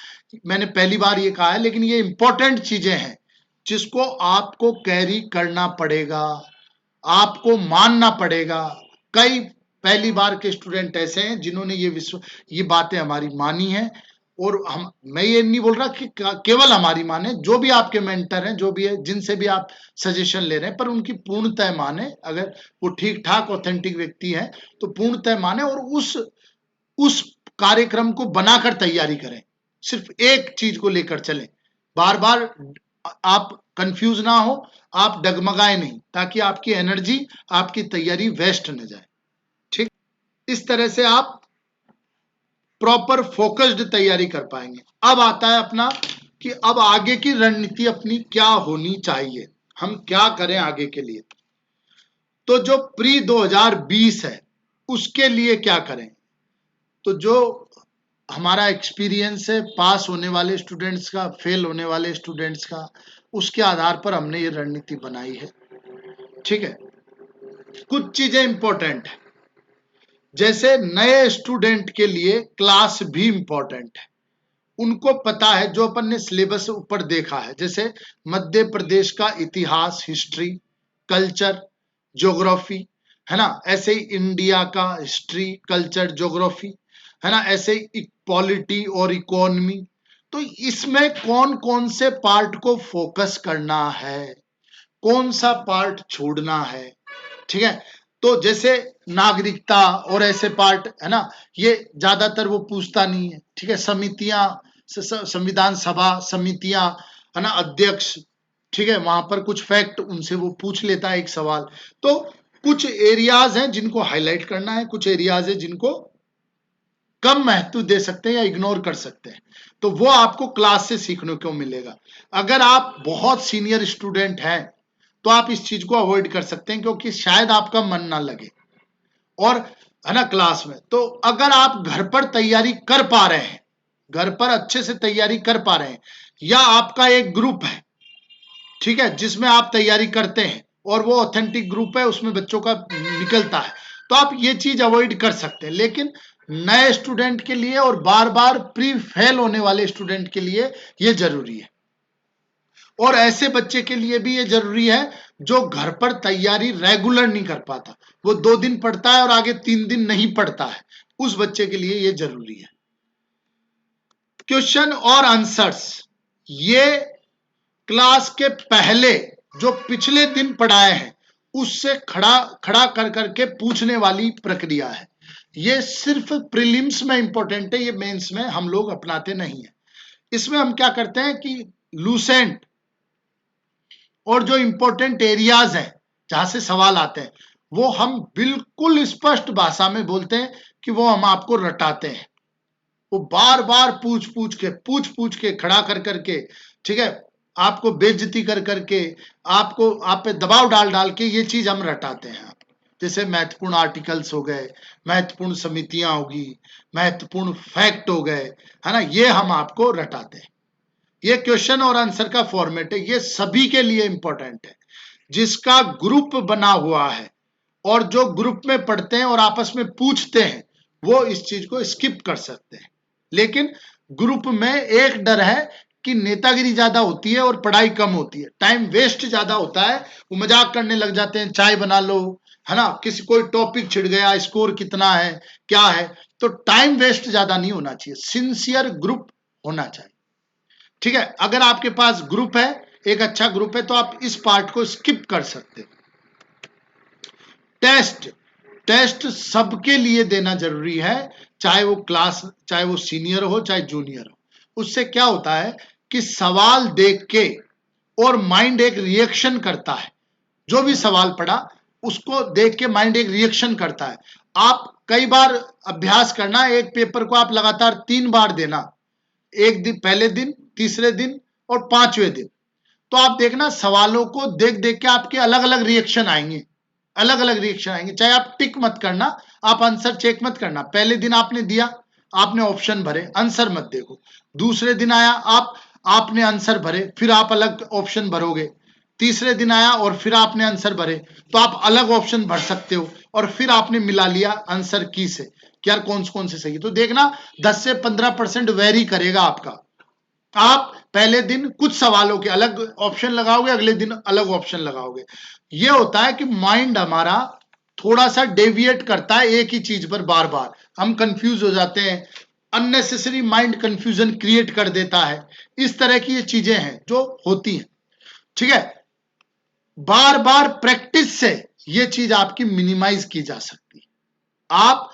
A: मैंने पहली बार ये कहा है, लेकिन ये इंपॉर्टेंट चीजें हैं जिसको आपको कैरी करना पड़ेगा, आपको मानना पड़ेगा। कई पहली बार के स्टूडेंट ऐसे हैं जिन्होंने ये बातें हमारी मानी हैं, और मैं ये नहीं बोल रहा कि केवल हमारी माने, जो भी आपके मेंटर हैं, जो भी है, जिनसे भी आप सजेशन ले रहे हैं, पर उनकी पूर्णतः माने। अगर वो ठीक ठाक ऑथेंटिक व्यक्ति है तो पूर्णतः माने और उस कार्यक्रम को बनाकर तैयारी करें, सिर्फ एक चीज को लेकर चलें, बार बार आप कंफ्यूज ना हो, आप डगमगाए नहीं, ताकि आपकी एनर्जी, आपकी तैयारी वेस्ट न जाए। ठीक, इस तरह से आप प्रॉपर फोकस्ड तैयारी कर पाएंगे। अब आता है अपना कि अब आगे की रणनीति अपनी क्या होनी चाहिए, हम क्या करें आगे के लिए। तो जो प्री 2020 है उसके लिए क्या करें, तो जो हमारा एक्सपीरियंस है पास होने वाले स्टूडेंट्स का, फेल होने वाले स्टूडेंट्स का, उसके आधार पर हमने ये रणनीति बनाई है। ठीक है, कुछ चीजें इंपॉर्टेंट है, जैसे नए स्टूडेंट के लिए क्लास भी इंपॉर्टेंट है। उनको पता है, जो अपन ने सिलेबस ऊपर देखा है, जैसे मध्य प्रदेश का इतिहास, हिस्ट्री, कल्चर, ज्योग्राफी, है ना, ऐसे ही इंडिया का हिस्ट्री, कल्चर, ज्योग्राफी, है ना, ऐसे ही पॉलिटी और इकोनॉमी। तो इसमें कौन कौन से पार्ट को फोकस करना है, कौन सा पार्ट छोड़ना है। ठीक है, तो जैसे नागरिकता और ऐसे पार्ट, है ना, ये ज्यादातर वो पूछता नहीं है। ठीक है, समितियां, संविधान सभा समितियां, है ना, अध्यक्ष, ठीक है, वहां पर कुछ फैक्ट उनसे वो पूछ लेता है एक सवाल। तो कुछ एरियाज हैं जिनको हाईलाइट करना है, कुछ एरियाज है जिनको कम महत्व दे सकते हैं या इग्नोर कर सकते हैं। तो वो आपको क्लास से सीखने को मिलेगा। अगर आप बहुत सीनियर स्टूडेंट हैं तो आप इस चीज को अवॉइड कर सकते हैं, क्योंकि शायद आपका मन ना लगे, और है ना, क्लास में। तो अगर आप घर पर तैयारी कर पा रहे हैं, घर पर अच्छे से तैयारी कर पा रहे हैं, या आपका एक ग्रुप है, ठीक है, जिसमें आप तैयारी करते हैं और वो ऑथेंटिक ग्रुप है, उसमें बच्चों का निकलता है, तो आप ये चीज अवॉइड कर सकते हैं। लेकिन नए स्टूडेंट के लिए और बार बार प्री फेल होने वाले स्टूडेंट के लिए ये जरूरी है, और ऐसे बच्चे के लिए भी ये जरूरी है जो घर पर तैयारी रेगुलर नहीं कर पाता, वो 2 दिन पढ़ता है और आगे 3 दिन नहीं पढ़ता है, उस बच्चे के लिए ये जरूरी है। क्वेश्चन और आंसर्स, ये क्लास के पहले जो पिछले दिन पढ़ाए हैं उससे खड़ा खड़ा कर करके पूछने वाली प्रक्रिया है। ये सिर्फ प्रीलिम्स में इंपॉर्टेंट है, ये मेंस में हम लोग अपनाते नहीं है। इसमें हम क्या करते हैं कि लूसेंट और जो इंपॉर्टेंट एरियाज हैं जहां से सवाल आते हैं वो हम बिल्कुल स्पष्ट भाषा में बोलते हैं कि वो हम आपको रटाते हैं। वो बार बार पूछ पूछ के खड़ा कर करके, ठीक है, आपको बेइज्जती कर करके, आपको आप पे दबाव डाल डाल के ये चीज हम रटाते हैं। जैसे महत्वपूर्ण आर्टिकल्स हो गए, महत्वपूर्ण समितियां होगी, महत्वपूर्ण फैक्ट हो गए, है ना, ये हम आपको रटाते हैं। ये क्वेश्चन और आंसर का फॉर्मेट है, ये सभी के लिए इंपॉर्टेंट है। जिसका ग्रुप बना हुआ है और जो ग्रुप में पढ़ते हैं और आपस में पूछते हैं, वो इस चीज को स्किप कर सकते हैं। लेकिन ग्रुप में एक डर है कि नेतागिरी ज्यादा होती है और पढ़ाई कम होती है, टाइम वेस्ट ज्यादा होता है। वो मजाक करने लग जाते हैं, चाय बना लो, है ना, किसी कोई टॉपिक छिड़ गया, स्कोर कितना है, क्या है। तो टाइम वेस्ट ज्यादा नहीं होना चाहिए, सिंसियर ग्रुप होना चाहिए। ठीक है, अगर आपके पास ग्रुप है, एक अच्छा ग्रुप है, तो आप इस पार्ट को स्किप कर सकते हैं। टेस्ट, टेस्ट सबके लिए देना जरूरी है, चाहे वो क्लास, चाहे वो सीनियर हो, चाहे जूनियर हो। उससे क्या होता है कि सवाल देख के और माइंड एक रिएक्शन करता है। जो भी सवाल पढ़ा उसको देख के माइंड एक रिएक्शन करता है। आप कई बार अभ्यास करना, एक पेपर को आप लगातार 3 बार देना, एक दिन, पहले दिन, तीसरे दिन और 5वें दिन। तो आप देखना सवालों को देख देख के आपके अलग अलग रिएक्शन आएंगे, अलग अलग रिएक्शन आएंगे। चाहे आप टिक मत करना, आप आंसर चेक मत करना। पहले दिन आपने दिया, आपने ऑप्शन भरे, आंसर मत देखो। दूसरे दिन आया, आपने आंसर भरे, फिर आप अलग ऑप्शन भरोगे। तीसरे दिन आया और फिर आपने आंसर भरे, तो आप अलग ऑप्शन भर सकते हो, और फिर आपने मिला लिया आंसर की से कि यार कौन से सही है। तो देखना 10 से 15% वेरी करेगा आपका। आप पहले दिन कुछ सवालों के अलग ऑप्शन लगाओगे, अगले दिन अलग ऑप्शन लगाओगे। यह होता है कि माइंड हमारा थोड़ा सा डेविएट करता है एक ही चीज पर, बार बार हम कंफ्यूज हो जाते हैं, अननेसेसरी माइंड कंफ्यूजन क्रिएट कर देता है। इस तरह की ये चीजें हैं जो होती हैं। ठीक है, बार बार प्रैक्टिस से ये चीज आपकी मिनिमाइज की जा सकती है। आप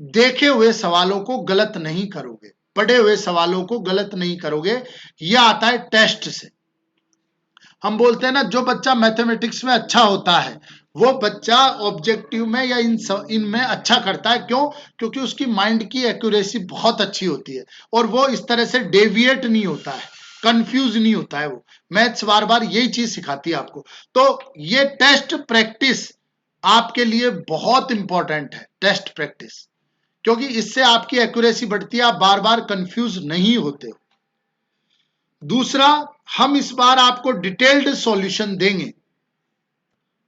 A: देखे हुए सवालों को गलत नहीं करोगे, पढ़े हुए सवालों को गलत नहीं करोगे। यह आता है टेस्ट से। हम बोलते हैं ना, जो बच्चा मैथमेटिक्स में अच्छा होता है वो बच्चा ऑब्जेक्टिव में या इनमें अच्छा करता है। क्यों? क्योंकि उसकी माइंड की एक्यूरेसी बहुत अच्छी होती है और वो इस तरह से डेविएट नहीं होता है, कंफ्यूज नहीं होता है। वो मैथ्स बार बार यही चीज सिखाती है आपको। तो ये टेस्ट प्रैक्टिस आपके लिए बहुत इंपॉर्टेंट है, टेस्ट प्रैक्टिस, क्योंकि इससे आपकी एक्यूरेसी बढ़ती है, आप बार बार कंफ्यूज नहीं होते हो। दूसरा, हम इस बार आपको डिटेल्ड सॉल्यूशन देंगे।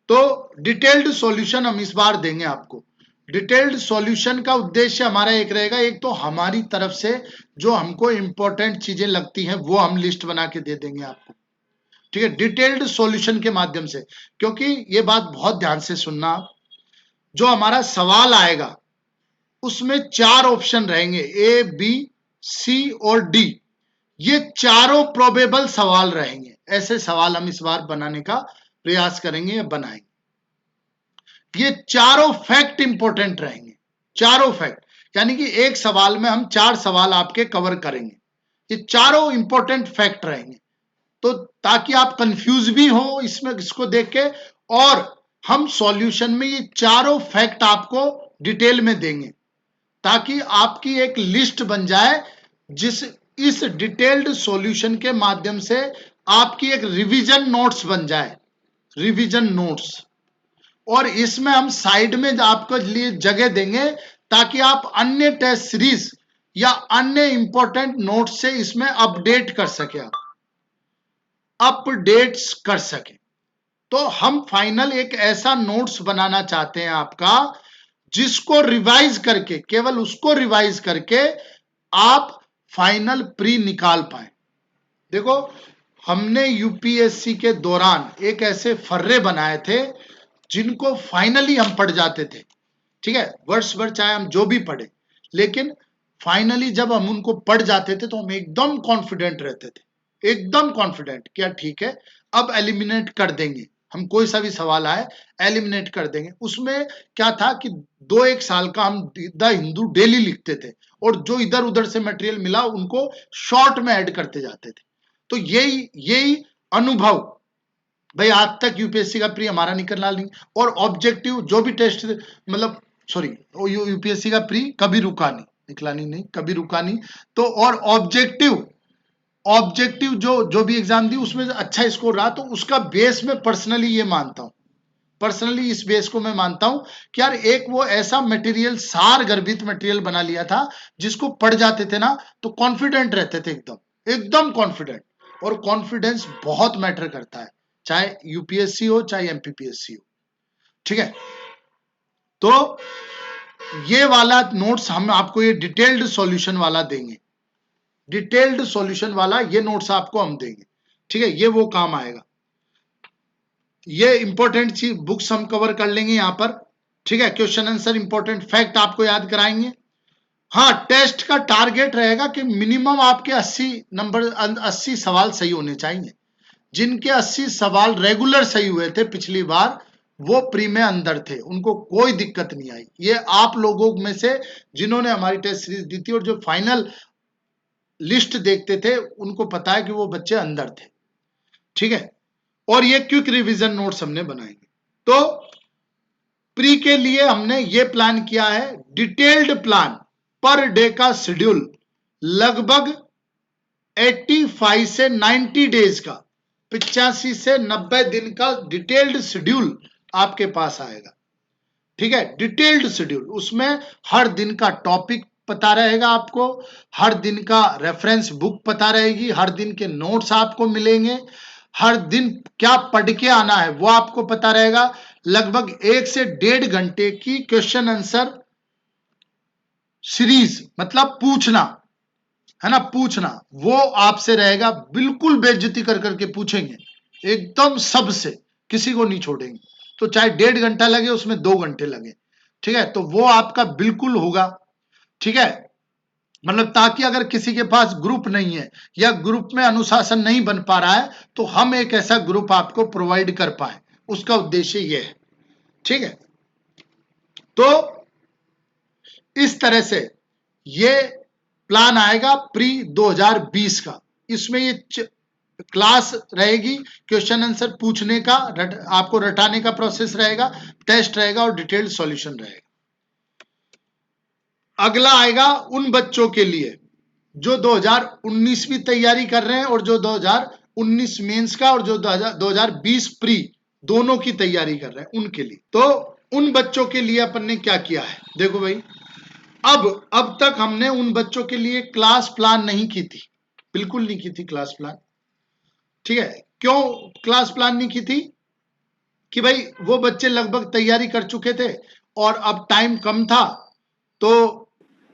A: तो डिटेल्ड सॉल्यूशन हम इस बार देंगे आपको। डिटेल्ड सॉल्यूशन का उद्देश्य हमारा एक रहेगा, एक तो हमारी तरफ से जो हमको इंपॉर्टेंट चीजें लगती हैं वो हम लिस्ट बना के दे देंगे आपको। ठीक है, डिटेल्ड सॉल्यूशन के माध्यम से। क्योंकि ये बात बहुत ध्यान से सुनना, जो हमारा सवाल आएगा उसमें 4 ऑप्शन रहेंगे, ए, बी, सी और डी। ये चारों प्रोबेबल सवाल रहेंगे। ऐसे सवाल हम इस बार बनाने का प्रयास करेंगे या बनाएंगे। ये चारों फैक्ट इंपॉर्टेंट रहेंगे, चारों फैक्ट, यानी कि एक सवाल में हम 4 सवाल आपके कवर करेंगे। ये चारों इंपॉर्टेंट फैक्ट रहेंगे, तो ताकि आप कंफ्यूज भी हो इसमें, इसको देख के, और हम सॉल्यूशन में ये चारों फैक्ट आपको डिटेल में देंगे, ताकि आपकी एक लिस्ट बन जाए, जिस इस डिटेल्ड सॉल्यूशन के माध्यम से आपकी एक रिवीजन नोट्स बन जाए, रिवीजन नोट्स। और इसमें हम साइड में आपको लिए जगह देंगे ताकि आप अन्य टेस्ट सीरीज या अन्य इंपॉर्टेंट नोट्स से इसमें अपडेट कर सके, अपडेट्स कर सके। तो हम फाइनल एक ऐसा नोट्स बनाना चाहते हैं आपका, जिसको रिवाइज करके, केवल उसको रिवाइज करके आप फाइनल प्री निकाल पाए। देखो, हमने यूपीएससी के दौरान एक ऐसे फर्रे बनाए थे जिनको फाइनली हम पढ़ जाते थे। ठीक है, वर्ष भर चाहे हम जो भी पढ़े, लेकिन फाइनली जब हम उनको पढ़ जाते थे तो हम एकदम कॉन्फिडेंट रहते थे, एकदम कॉन्फिडेंट, क्या ठीक है अब एलिमिनेट कर देंगे, हम कोई सा भी सवाल आए एलिमिनेट कर देंगे। उसमें क्या था कि 2-1 साल का हम द हिंदू डेली लिखते थे, और जो इधर उधर से मटेरियल मिला उनको शॉर्ट में ऐड करते जाते थे। तो यही यही अनुभव भाई आज तक यूपीएससी का प्री हमारा निकलना नहीं, और ऑब्जेक्टिव जो भी टेस्ट मतलब सॉरी यूपीएससी का प्री कभी रुका नहीं, निकला नहीं कभी रुका नहीं। तो और ऑब्जेक्टिव ऑब्जेक्टिव जो भी एग्जाम दी उसमें अच्छा स्कोर रहा, तो उसका बेस में पर्सनली ये मानता हूं, पर्सनली इस बेस को मैं मानता हूं कि यार एक वो ऐसा मटेरियल, सार गर्भित मटेरियल बना लिया था जिसको पढ़ जाते थे ना तो कॉन्फिडेंट रहते थे, एकदम एकदम कॉन्फिडेंट। और कॉन्फिडेंस बहुत मैटर करता है, चाहे यूपीएससी हो चाहे एमपीपीएससी हो, ठीक है। तो ये वाला नोट्स हम आपको ये डिटेल्ड सॉल्यूशन वाला देंगे, डिटेल्ड सॉल्यूशन वाला ये नोट्स आपको हम देंगे, ठीक है। ये वो काम आएगा, ये इंपॉर्टेंट चीज बुक्स हम कवर कर लेंगे यहां पर, ठीक है। क्वेश्चन आंसर, इंपॉर्टेंट फैक्ट आपको याद कराएंगे। हाँ, टेस्ट का टारगेट रहेगा कि मिनिमम आपके 80 नंबर, 80 सवाल सही होने चाहिए। जिनके 80 सवाल रेगुलर सही हुए थे पिछली बार, वो प्री में अंदर थे, उनको कोई दिक्कत नहीं आई। ये आप लोगों में से जिन्होंने हमारी टेस्ट सीरीज दी थी और जो फाइनल लिस्ट देखते थे, उनको पता है कि वो बच्चे अंदर थे, ठीक है। और ये क्विक रिवीजन नोट्स हमने बनाएंगे। तो प्री के लिए हमने ये प्लान किया है, डिटेल्ड प्लान, पर डे का शेड्यूल, लगभग 85 से 90 डेज का, 85 से 90 दिन का डिटेल्ड शेड्यूल आपके पास आएगा, ठीक है। डिटेल्ड शेड्यूल, उसमें हर दिन का टॉपिक पता रहेगा आपको, हर दिन का रेफरेंस बुक पता रहेगी, हर दिन के नोट्स आपको मिलेंगे, हर दिन क्या पढ़ के आना है वो आपको पता रहेगा। लगभग 1 से 1.5 घंटे की क्वेश्चन आंसर सीरीज, मतलब पूछना है ना, पूछना वो आपसे रहेगा, बिल्कुल बेइज्जती कर करके पूछेंगे, एकदम सबसे, किसी को नहीं छोड़ेंगे। तो चाहे 1.5 घंटा लगे उसमें 2 घंटे लगे, ठीक है। तो वो आपका बिल्कुल होगा, ठीक है। मतलब ताकि अगर किसी के पास ग्रुप नहीं है या ग्रुप में अनुशासन नहीं बन पा रहा है, तो हम एक ऐसा ग्रुप आपको प्रोवाइड कर पाए, उसका उद्देश्य ये है, ठीक है। तो इस तरह से ये प्लान आएगा प्री 2020 का। इसमें ये क्लास रहेगी, क्वेश्चन आंसर पूछने का, आपको रटाने का प्रोसेस रहेगा, टेस्ट रहेगा और डिटेल्ड सॉल्यूशन रहेगा। अगला आएगा उन बच्चों के लिए जो 2019 भी तैयारी कर रहे हैं और जो 2019 मेंस का और जो 2020 प्री दोनों की तैयारी कर रहे हैं, उनके लिए। तो उन बच्चों के लिए अपन ने क्या किया है, देखो भाई, अब तक हमने उन बच्चों के लिए क्लास प्लान नहीं की थी, बिल्कुल नहीं की थी क्लास प्लान, ठीक है। क्यों क्लास प्लान नहीं की थी? कि भाई वो बच्चे लगभग तैयारी कर चुके थे और अब टाइम कम था, तो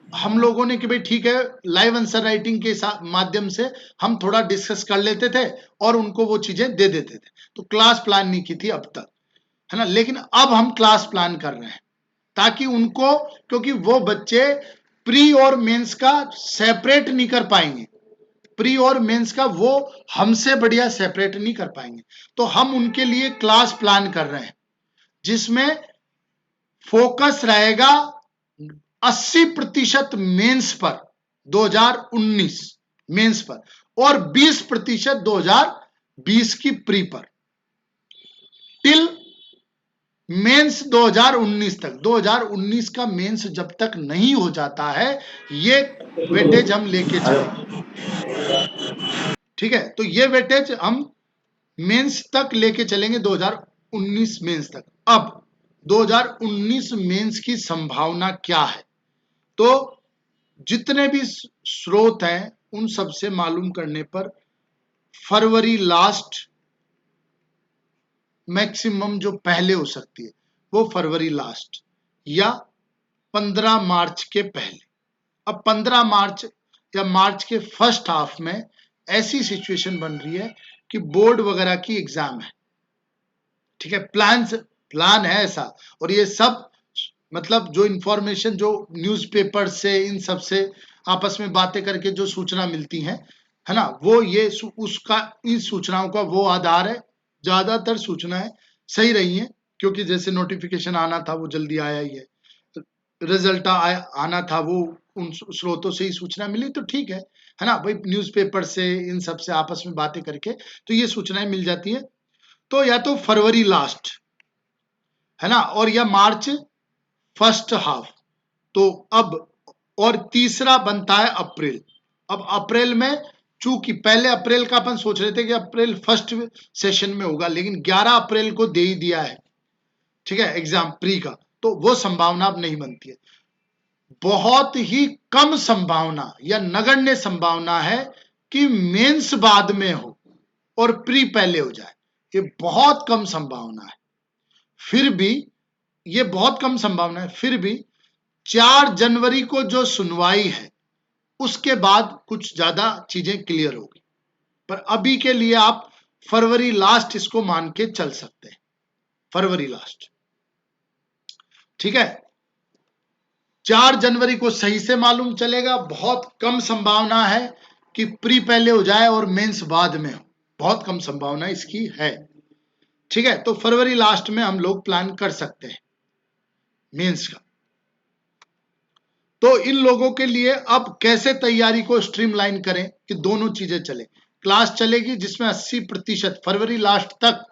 A: हम लोगों ने कि भाई ठीक है, लाइव आंसर राइटिंग के माध्यम से हम थोड़ा डिस्कस कर लेते थे और उनको वो चीजें दे देते थे। तो क्लास प्लान नहीं की थी अब तक, है ना। लेकिन अब हम क्लास प्लान कर रहे हैं ताकि उनको, क्योंकि वो बच्चे प्री और मेंस का सेपरेट नहीं कर पाएंगे, प्री और मेंस का वो हमसे बढ़िया सेपरेट नहीं कर पाएंगे। तो हम उनके लिए क्लास प्लान कर रहे हैं जिसमें फोकस रहेगा 80% मेंस पर, 2019 मेंस पर, और 20% 2020 की प्री पर, टिल मेंस 2019 तक। 2019 का मेंस जब तक नहीं हो जाता है, ये वेटेज हम लेके चलेंगे, ठीक है। तो ये वेटेज हम मेंस तक लेके चलेंगे, 2019 मेंस तक। अब 2019 मेंस की संभावना क्या है? तो जितने भी स्रोत हैं उन सबसे मालूम करने पर फरवरी लास्ट, मैक्सिमम जो पहले हो सकती है वो फरवरी लास्ट या 15 मार्च के पहले। अब 15 मार्च या मार्च के फर्स्ट हाफ में ऐसी सिचुएशन बन रही है कि बोर्ड वगैरह की एग्जाम है, ठीक है। प्लान है ऐसा, और ये सब मतलब जो इंफॉर्मेशन जो न्यूज़पेपर से इन सब से आपस में बातें करके जो सूचना मिलती है ना, वो ये उसका, इन सूचनाओं का वो आधार है। ज्यादातर सूचनाएं सही रही हैं, क्योंकि जैसे नोटिफिकेशन आना था वो जल्दी आया ही है, रिजल्ट आना था वो उन स्रोतों से ही सूचना मिली, तो ठीक है ना भाई। न्यूज़पेपर से इन सब से आपस में बातें करके तो ये सूचनाएं मिल जाती है। तो या तो फरवरी लास्ट है ना, और या मार्च फर्स्ट हाफ। तो अब और तीसरा बनता है अप्रैल। अब अप्रैल में चूंकि पहले अप्रैल का अपन सोच रहे थे कि अप्रैल फर्स्ट सेशन में होगा, लेकिन 11 अप्रैल को दे ही दिया है, ठीक है, एग्जाम प्री का, तो वो संभावना अब नहीं बनती है। बहुत ही कम संभावना या नगण्य संभावना है कि मेंस बाद में हो और प्री पहले हो जाए, ये बहुत कम संभावना है। फिर भी ये बहुत कम संभावना है, फिर भी 4 जनवरी को जो सुनवाई है उसके बाद कुछ ज्यादा चीजें क्लियर होगी, पर अभी के लिए आप फरवरी लास्ट इसको मान के चल सकते हैं, फरवरी लास्ट, ठीक है। 4 जनवरी को सही से मालूम चलेगा, बहुत कम संभावना है कि प्री पहले हो जाए और मेंस बाद में हो, बहुत कम संभावना इसकी है, ठीक है। तो फरवरी लास्ट में हम लोग प्लान कर सकते हैं मेंस का। तो इन लोगों के लिए अब कैसे तैयारी को स्ट्रीमलाइन करें कि दोनों चीजें चले। क्लास चलेगी जिसमें 80% फरवरी लास्ट तक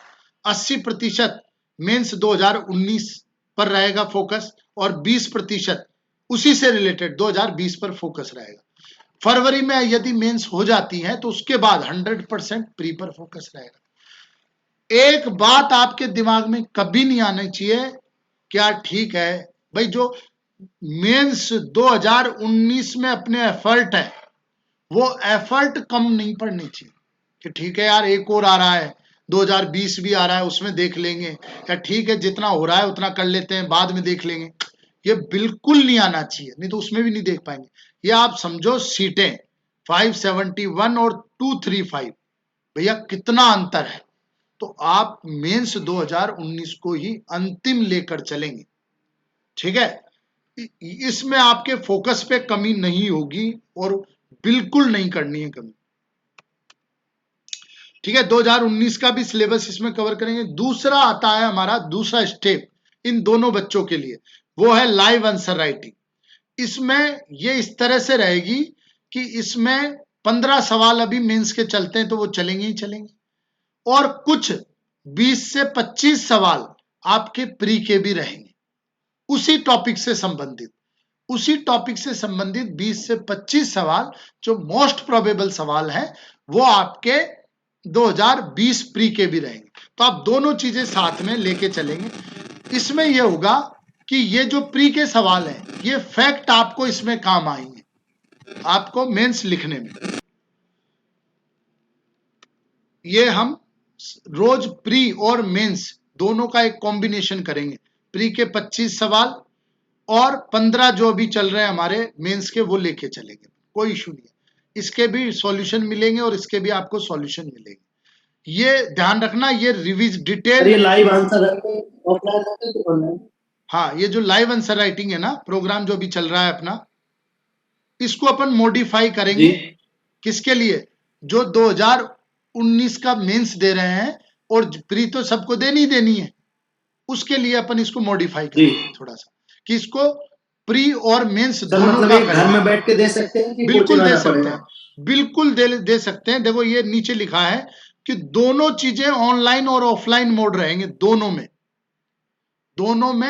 A: 80% मेंस 2019 पर रहेगा फोकस, और 20% उसी से रिलेटेड 2020 पर फोकस रहेगा। फरवरी में यदि मेंस हो जाती है तो उसके बाद 100% प्री पर फोकस रहेगा। एक बात आपके दिमाग में कभी नहीं आनी चाहिए, क्या ठीक है भाई, जो मेंस 2019 में अपने एफर्ट है वो एफर्ट कम नहीं पड़नी चाहिए कि ठीक है यार एक और आ रहा है, 2020 भी आ रहा है उसमें देख लेंगे, या ठीक है जितना हो रहा है उतना कर लेते हैं बाद में देख लेंगे, ये बिल्कुल नहीं आना चाहिए, नहीं तो उसमें भी नहीं देख पाएंगे। ये आप समझो सीटें 571 और 235, भैया कितना अंतर है। तो आप मेंस 2019 को ही अंतिम लेकर चलेंगे, ठीक है। इसमें आपके फोकस पे कमी नहीं होगी और बिल्कुल नहीं करनी है कमी, ठीक है। 2019 का भी सिलेबस इसमें कवर करेंगे। दूसरा आता है हमारा दूसरा स्टेप इन दोनों बच्चों के लिए, वो है लाइव आंसर राइटिंग। इसमें ये इस तरह से रहेगी कि इसमें 15 सवाल अभी मेंस के चलते हैं तो वो चलेंगे ही चलेंगे, और कुछ 20 से 25 सवाल आपके प्री के भी रहेंगे उसी टॉपिक से संबंधित, उसी टॉपिक से संबंधित 20 से 25 सवाल जो मोस्ट प्रोबेबल सवाल हैं वो आपके 2020 प्री के भी रहेंगे। तो आप दोनों चीजें साथ में लेके चलेंगे। इसमें यह होगा कि ये जो प्री के सवाल हैं ये फैक्ट आपको इसमें काम आएंगे, आपको मेंस लिखने में। ये हम रोज प्री और मेंस दोनों का एक कॉम्बिनेशन करेंगे, प्री के 25 सवाल और 15 जो अभी चल रहे हैं हमारे मेंस के वो लेके चलेंगे, कोई इशू नहीं है। इसके भी सॉल्यूशन मिलेंगे और इसके भी आपको सॉल्यूशन मिलेंगे, ये ध्यान रखना। ये रिवीज डिटेल,
B: ये लाइव आंसर ऑफलाइन होते तो ऑनलाइन?
A: हाँ, ये जो लाइव आंसर राइटिंग है ना प्रोग्राम जो अभी चल रहा है अपना, इसको अपन मॉडिफाई करेंगे। किसके लिए? जो 2019 का मेंस दे रहे हैं और प्री तो सबको देनी है, उसके लिए अपन इसको मॉडिफाई करेंगे थोड़ा सा कि इसको प्री और मेंस दोनों
B: मतलब
A: का
B: ये घर में बैठ के दे सकते हैं कि
A: बिल्कुल
B: कोचिंग
A: दे
B: आना
A: सकते
B: पड़ेगा?
A: हैं, बिल्कुल दे सकते हैं। देखो ये नीचे लिखा है कि दोनों चीजें ऑनलाइन और ऑफलाइन मोड रहेंगे, दोनों में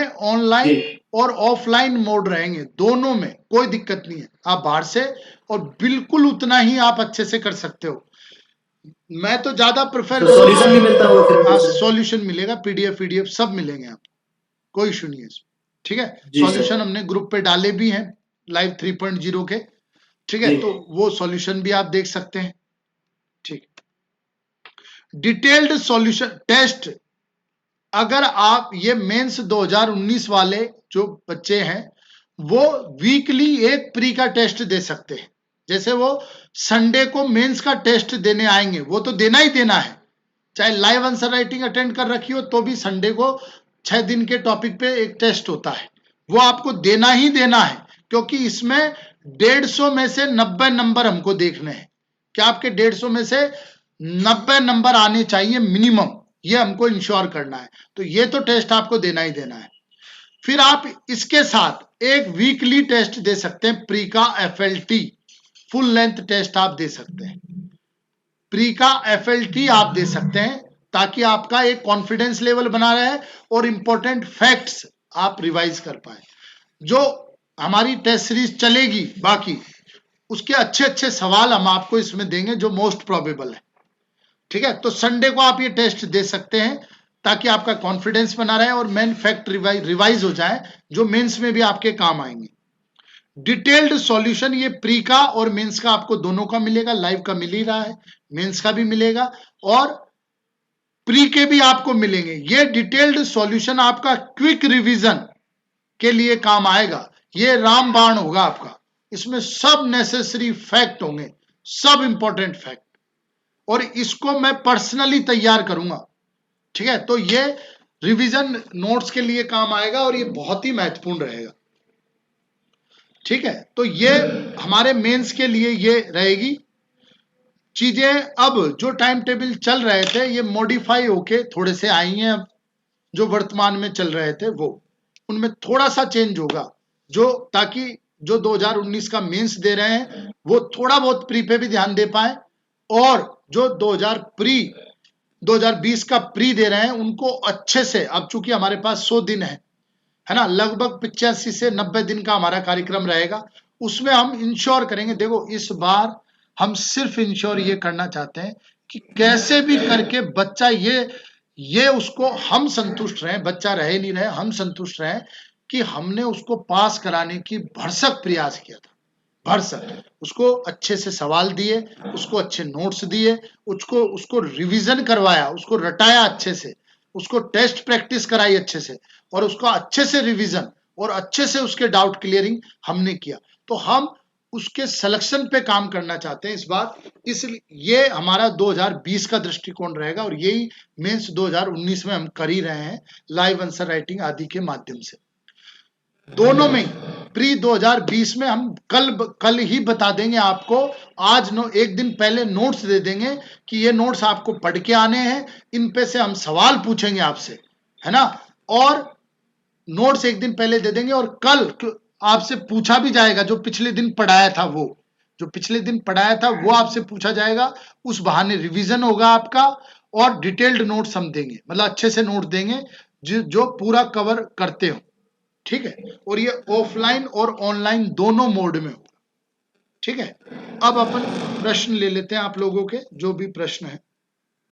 A: ऑनलाइन और ऑफलाइन मोड रहेंगे, दोनों में कोई दिक्कत नहीं है। आप बाहर से और बिल्कुल उतना ही आप अच्छे से कर सकते हो। मैं तो ज्यादा प्रेफर
B: सॉल्यूशन भी मिलता होगा?
A: हाँ, सॉल्यूशन मिलेगा, पीडीएफ सब मिलेंगे आपको, कोई इशू नहीं है इसमें, ठीक है। सॉल्यूशन हमने ग्रुप पे डाले भी हैं लाइव 3.0 के, ठीक है, तो वो सॉल्यूशन भी आप देख सकते हैं, ठीक। डिटेल्ड सॉल्यूशन टेस्ट, अगर आप ये मेंस 2019 वाले जो बच्चे हैं वो वीकली एक प्री का टेस्ट दे सकते हैं। जैसे वो संडे को मेंस का टेस्ट देने आएंगे, वो तो देना ही देना है, चाहे लाइव आंसर राइटिंग अटेंड कर रखी हो तो भी संडे को 6 दिन के टॉपिक पे एक टेस्ट होता है, वो आपको देना ही देना है, क्योंकि इसमें 150 में से 90 नंबर हमको देखने हैं कि आपके 150 में से 90 नंबर आने चाहिए मिनिमम, ये हमको इंश्योर करना है, तो ये तो टेस्ट आपको देना ही देना है। फिर आप इसके साथ एक वीकली टेस्ट दे सकते हैं, प्री का एफएलटी फुल लेंथ टेस्ट आप दे सकते हैं, प्री का एफएलटी आप दे सकते हैं, ताकि आपका एक कॉन्फिडेंस लेवल बना रहे और इंपॉर्टेंट फैक्ट्स आप रिवाइज कर पाए। जो हमारी टेस्ट सीरीज चलेगी बाकी, उसके अच्छे अच्छे सवाल हम आपको इसमें देंगे जो मोस्ट प्रोबेबल है। ठीक है, तो संडे को आप ये टेस्ट दे सकते हैं ताकि आपका कॉन्फिडेंस बना रहे और मेन फैक्ट रिवाइज हो जाए, जो मेंस में भी आपके काम आएंगे। डिटेल्ड सॉल्यूशन ये प्री का और मेंस का आपको दोनों का मिलेगा, लाइव का मिल ही रहा है, मेंस का भी मिलेगा और प्री के भी आपको मिलेंगे। ये डिटेल्ड सॉल्यूशन आपका क्विक रिवीजन के लिए काम आएगा। ये रामबाण होगा आपका, इसमें सब नेसेसरी फैक्ट होंगे, सब इंपॉर्टेंट फैक्ट, और इसको मैं पर्सनली तैयार करूंगा। ठीक है, तो ये रिवीजन नोट्स के लिए काम आएगा और ये बहुत ही महत्वपूर्ण रहेगा। ठीक है, तो ये हमारे मेंस के लिए ये रहेगी चीजें। अब जो टाइम टेबल चल रहे थे ये मॉडिफाई होके थोड़े से आई हैं, अब जो वर्तमान में चल रहे थे वो उनमें थोड़ा सा चेंज होगा, जो ताकि जो 2019 का मेंस दे रहे हैं वो थोड़ा बहुत प्री पे भी ध्यान दे पाए, और जो 2020 का प्री दे रहे हैं उनको अच्छे से, अब चूंकि हमारे पास 100 दिन है ना, लगभग 85 से 90 दिन का हमारा कार्यक्रम रहेगा, उसमें हम इंश्योर करेंगे। देखो इस बार हम सिर्फ इंश्योर ये करना चाहते हैं कि कैसे भी करके बच्चा ये उसको हम संतुष्ट रहें, बच्चा रहे नहीं रहे हम संतुष्ट रहें कि हमने उसको पास कराने की भरसक प्रयास किया था, भरसक उसको अच्छे से सवाल दिए, उसको अच्छे नोट्स दिए, उसको रिवीजन करवाया, उसको रटाया अच्छे से, उसको टेस्ट प्रैक्टिस कराई अच्छे से, और उसका अच्छे से रिवीजन और अच्छे से उसके डाउट क्लियरिंग हमने किया। तो हम उसके सिलेक्शन पे काम करना चाहते हैं इस बार, इसलिए ये हमारा 2020 का दृष्टिकोण रहेगा और यही मेंस 2019 में हम कर ही रहे हैं लाइव आंसर राइटिंग आदि के माध्यम से। दोनों में प्री 2020 में हम कल ही बता देंगे आपको, आज एक दिन पहले नोट्स दे देंगे कि ये नोट्स आपको पढ़ के आने हैं, इन पे से हम सवाल पूछेंगे आपसे, है ना, और नोट्स एक दिन पहले दे देंगे, और कल आपसे पूछा भी जाएगा जो पिछले दिन पढ़ाया था, वो जो पिछले दिन पढ़ाया था वो आपसे पूछा जाएगा, उस बहाने रिवीजन होगा आपका, और डिटेल्ड नोट्स हम देंगे, मतलब अच्छे से नोट देंगे जो पूरा कवर करते हो। ठीक है, और ये ऑफलाइन और ऑनलाइन दोनों मोड में होगा। ठीक है, अब अपन प्रश्न ले लेते हैं आप लोगों के, जो भी प्रश्न है।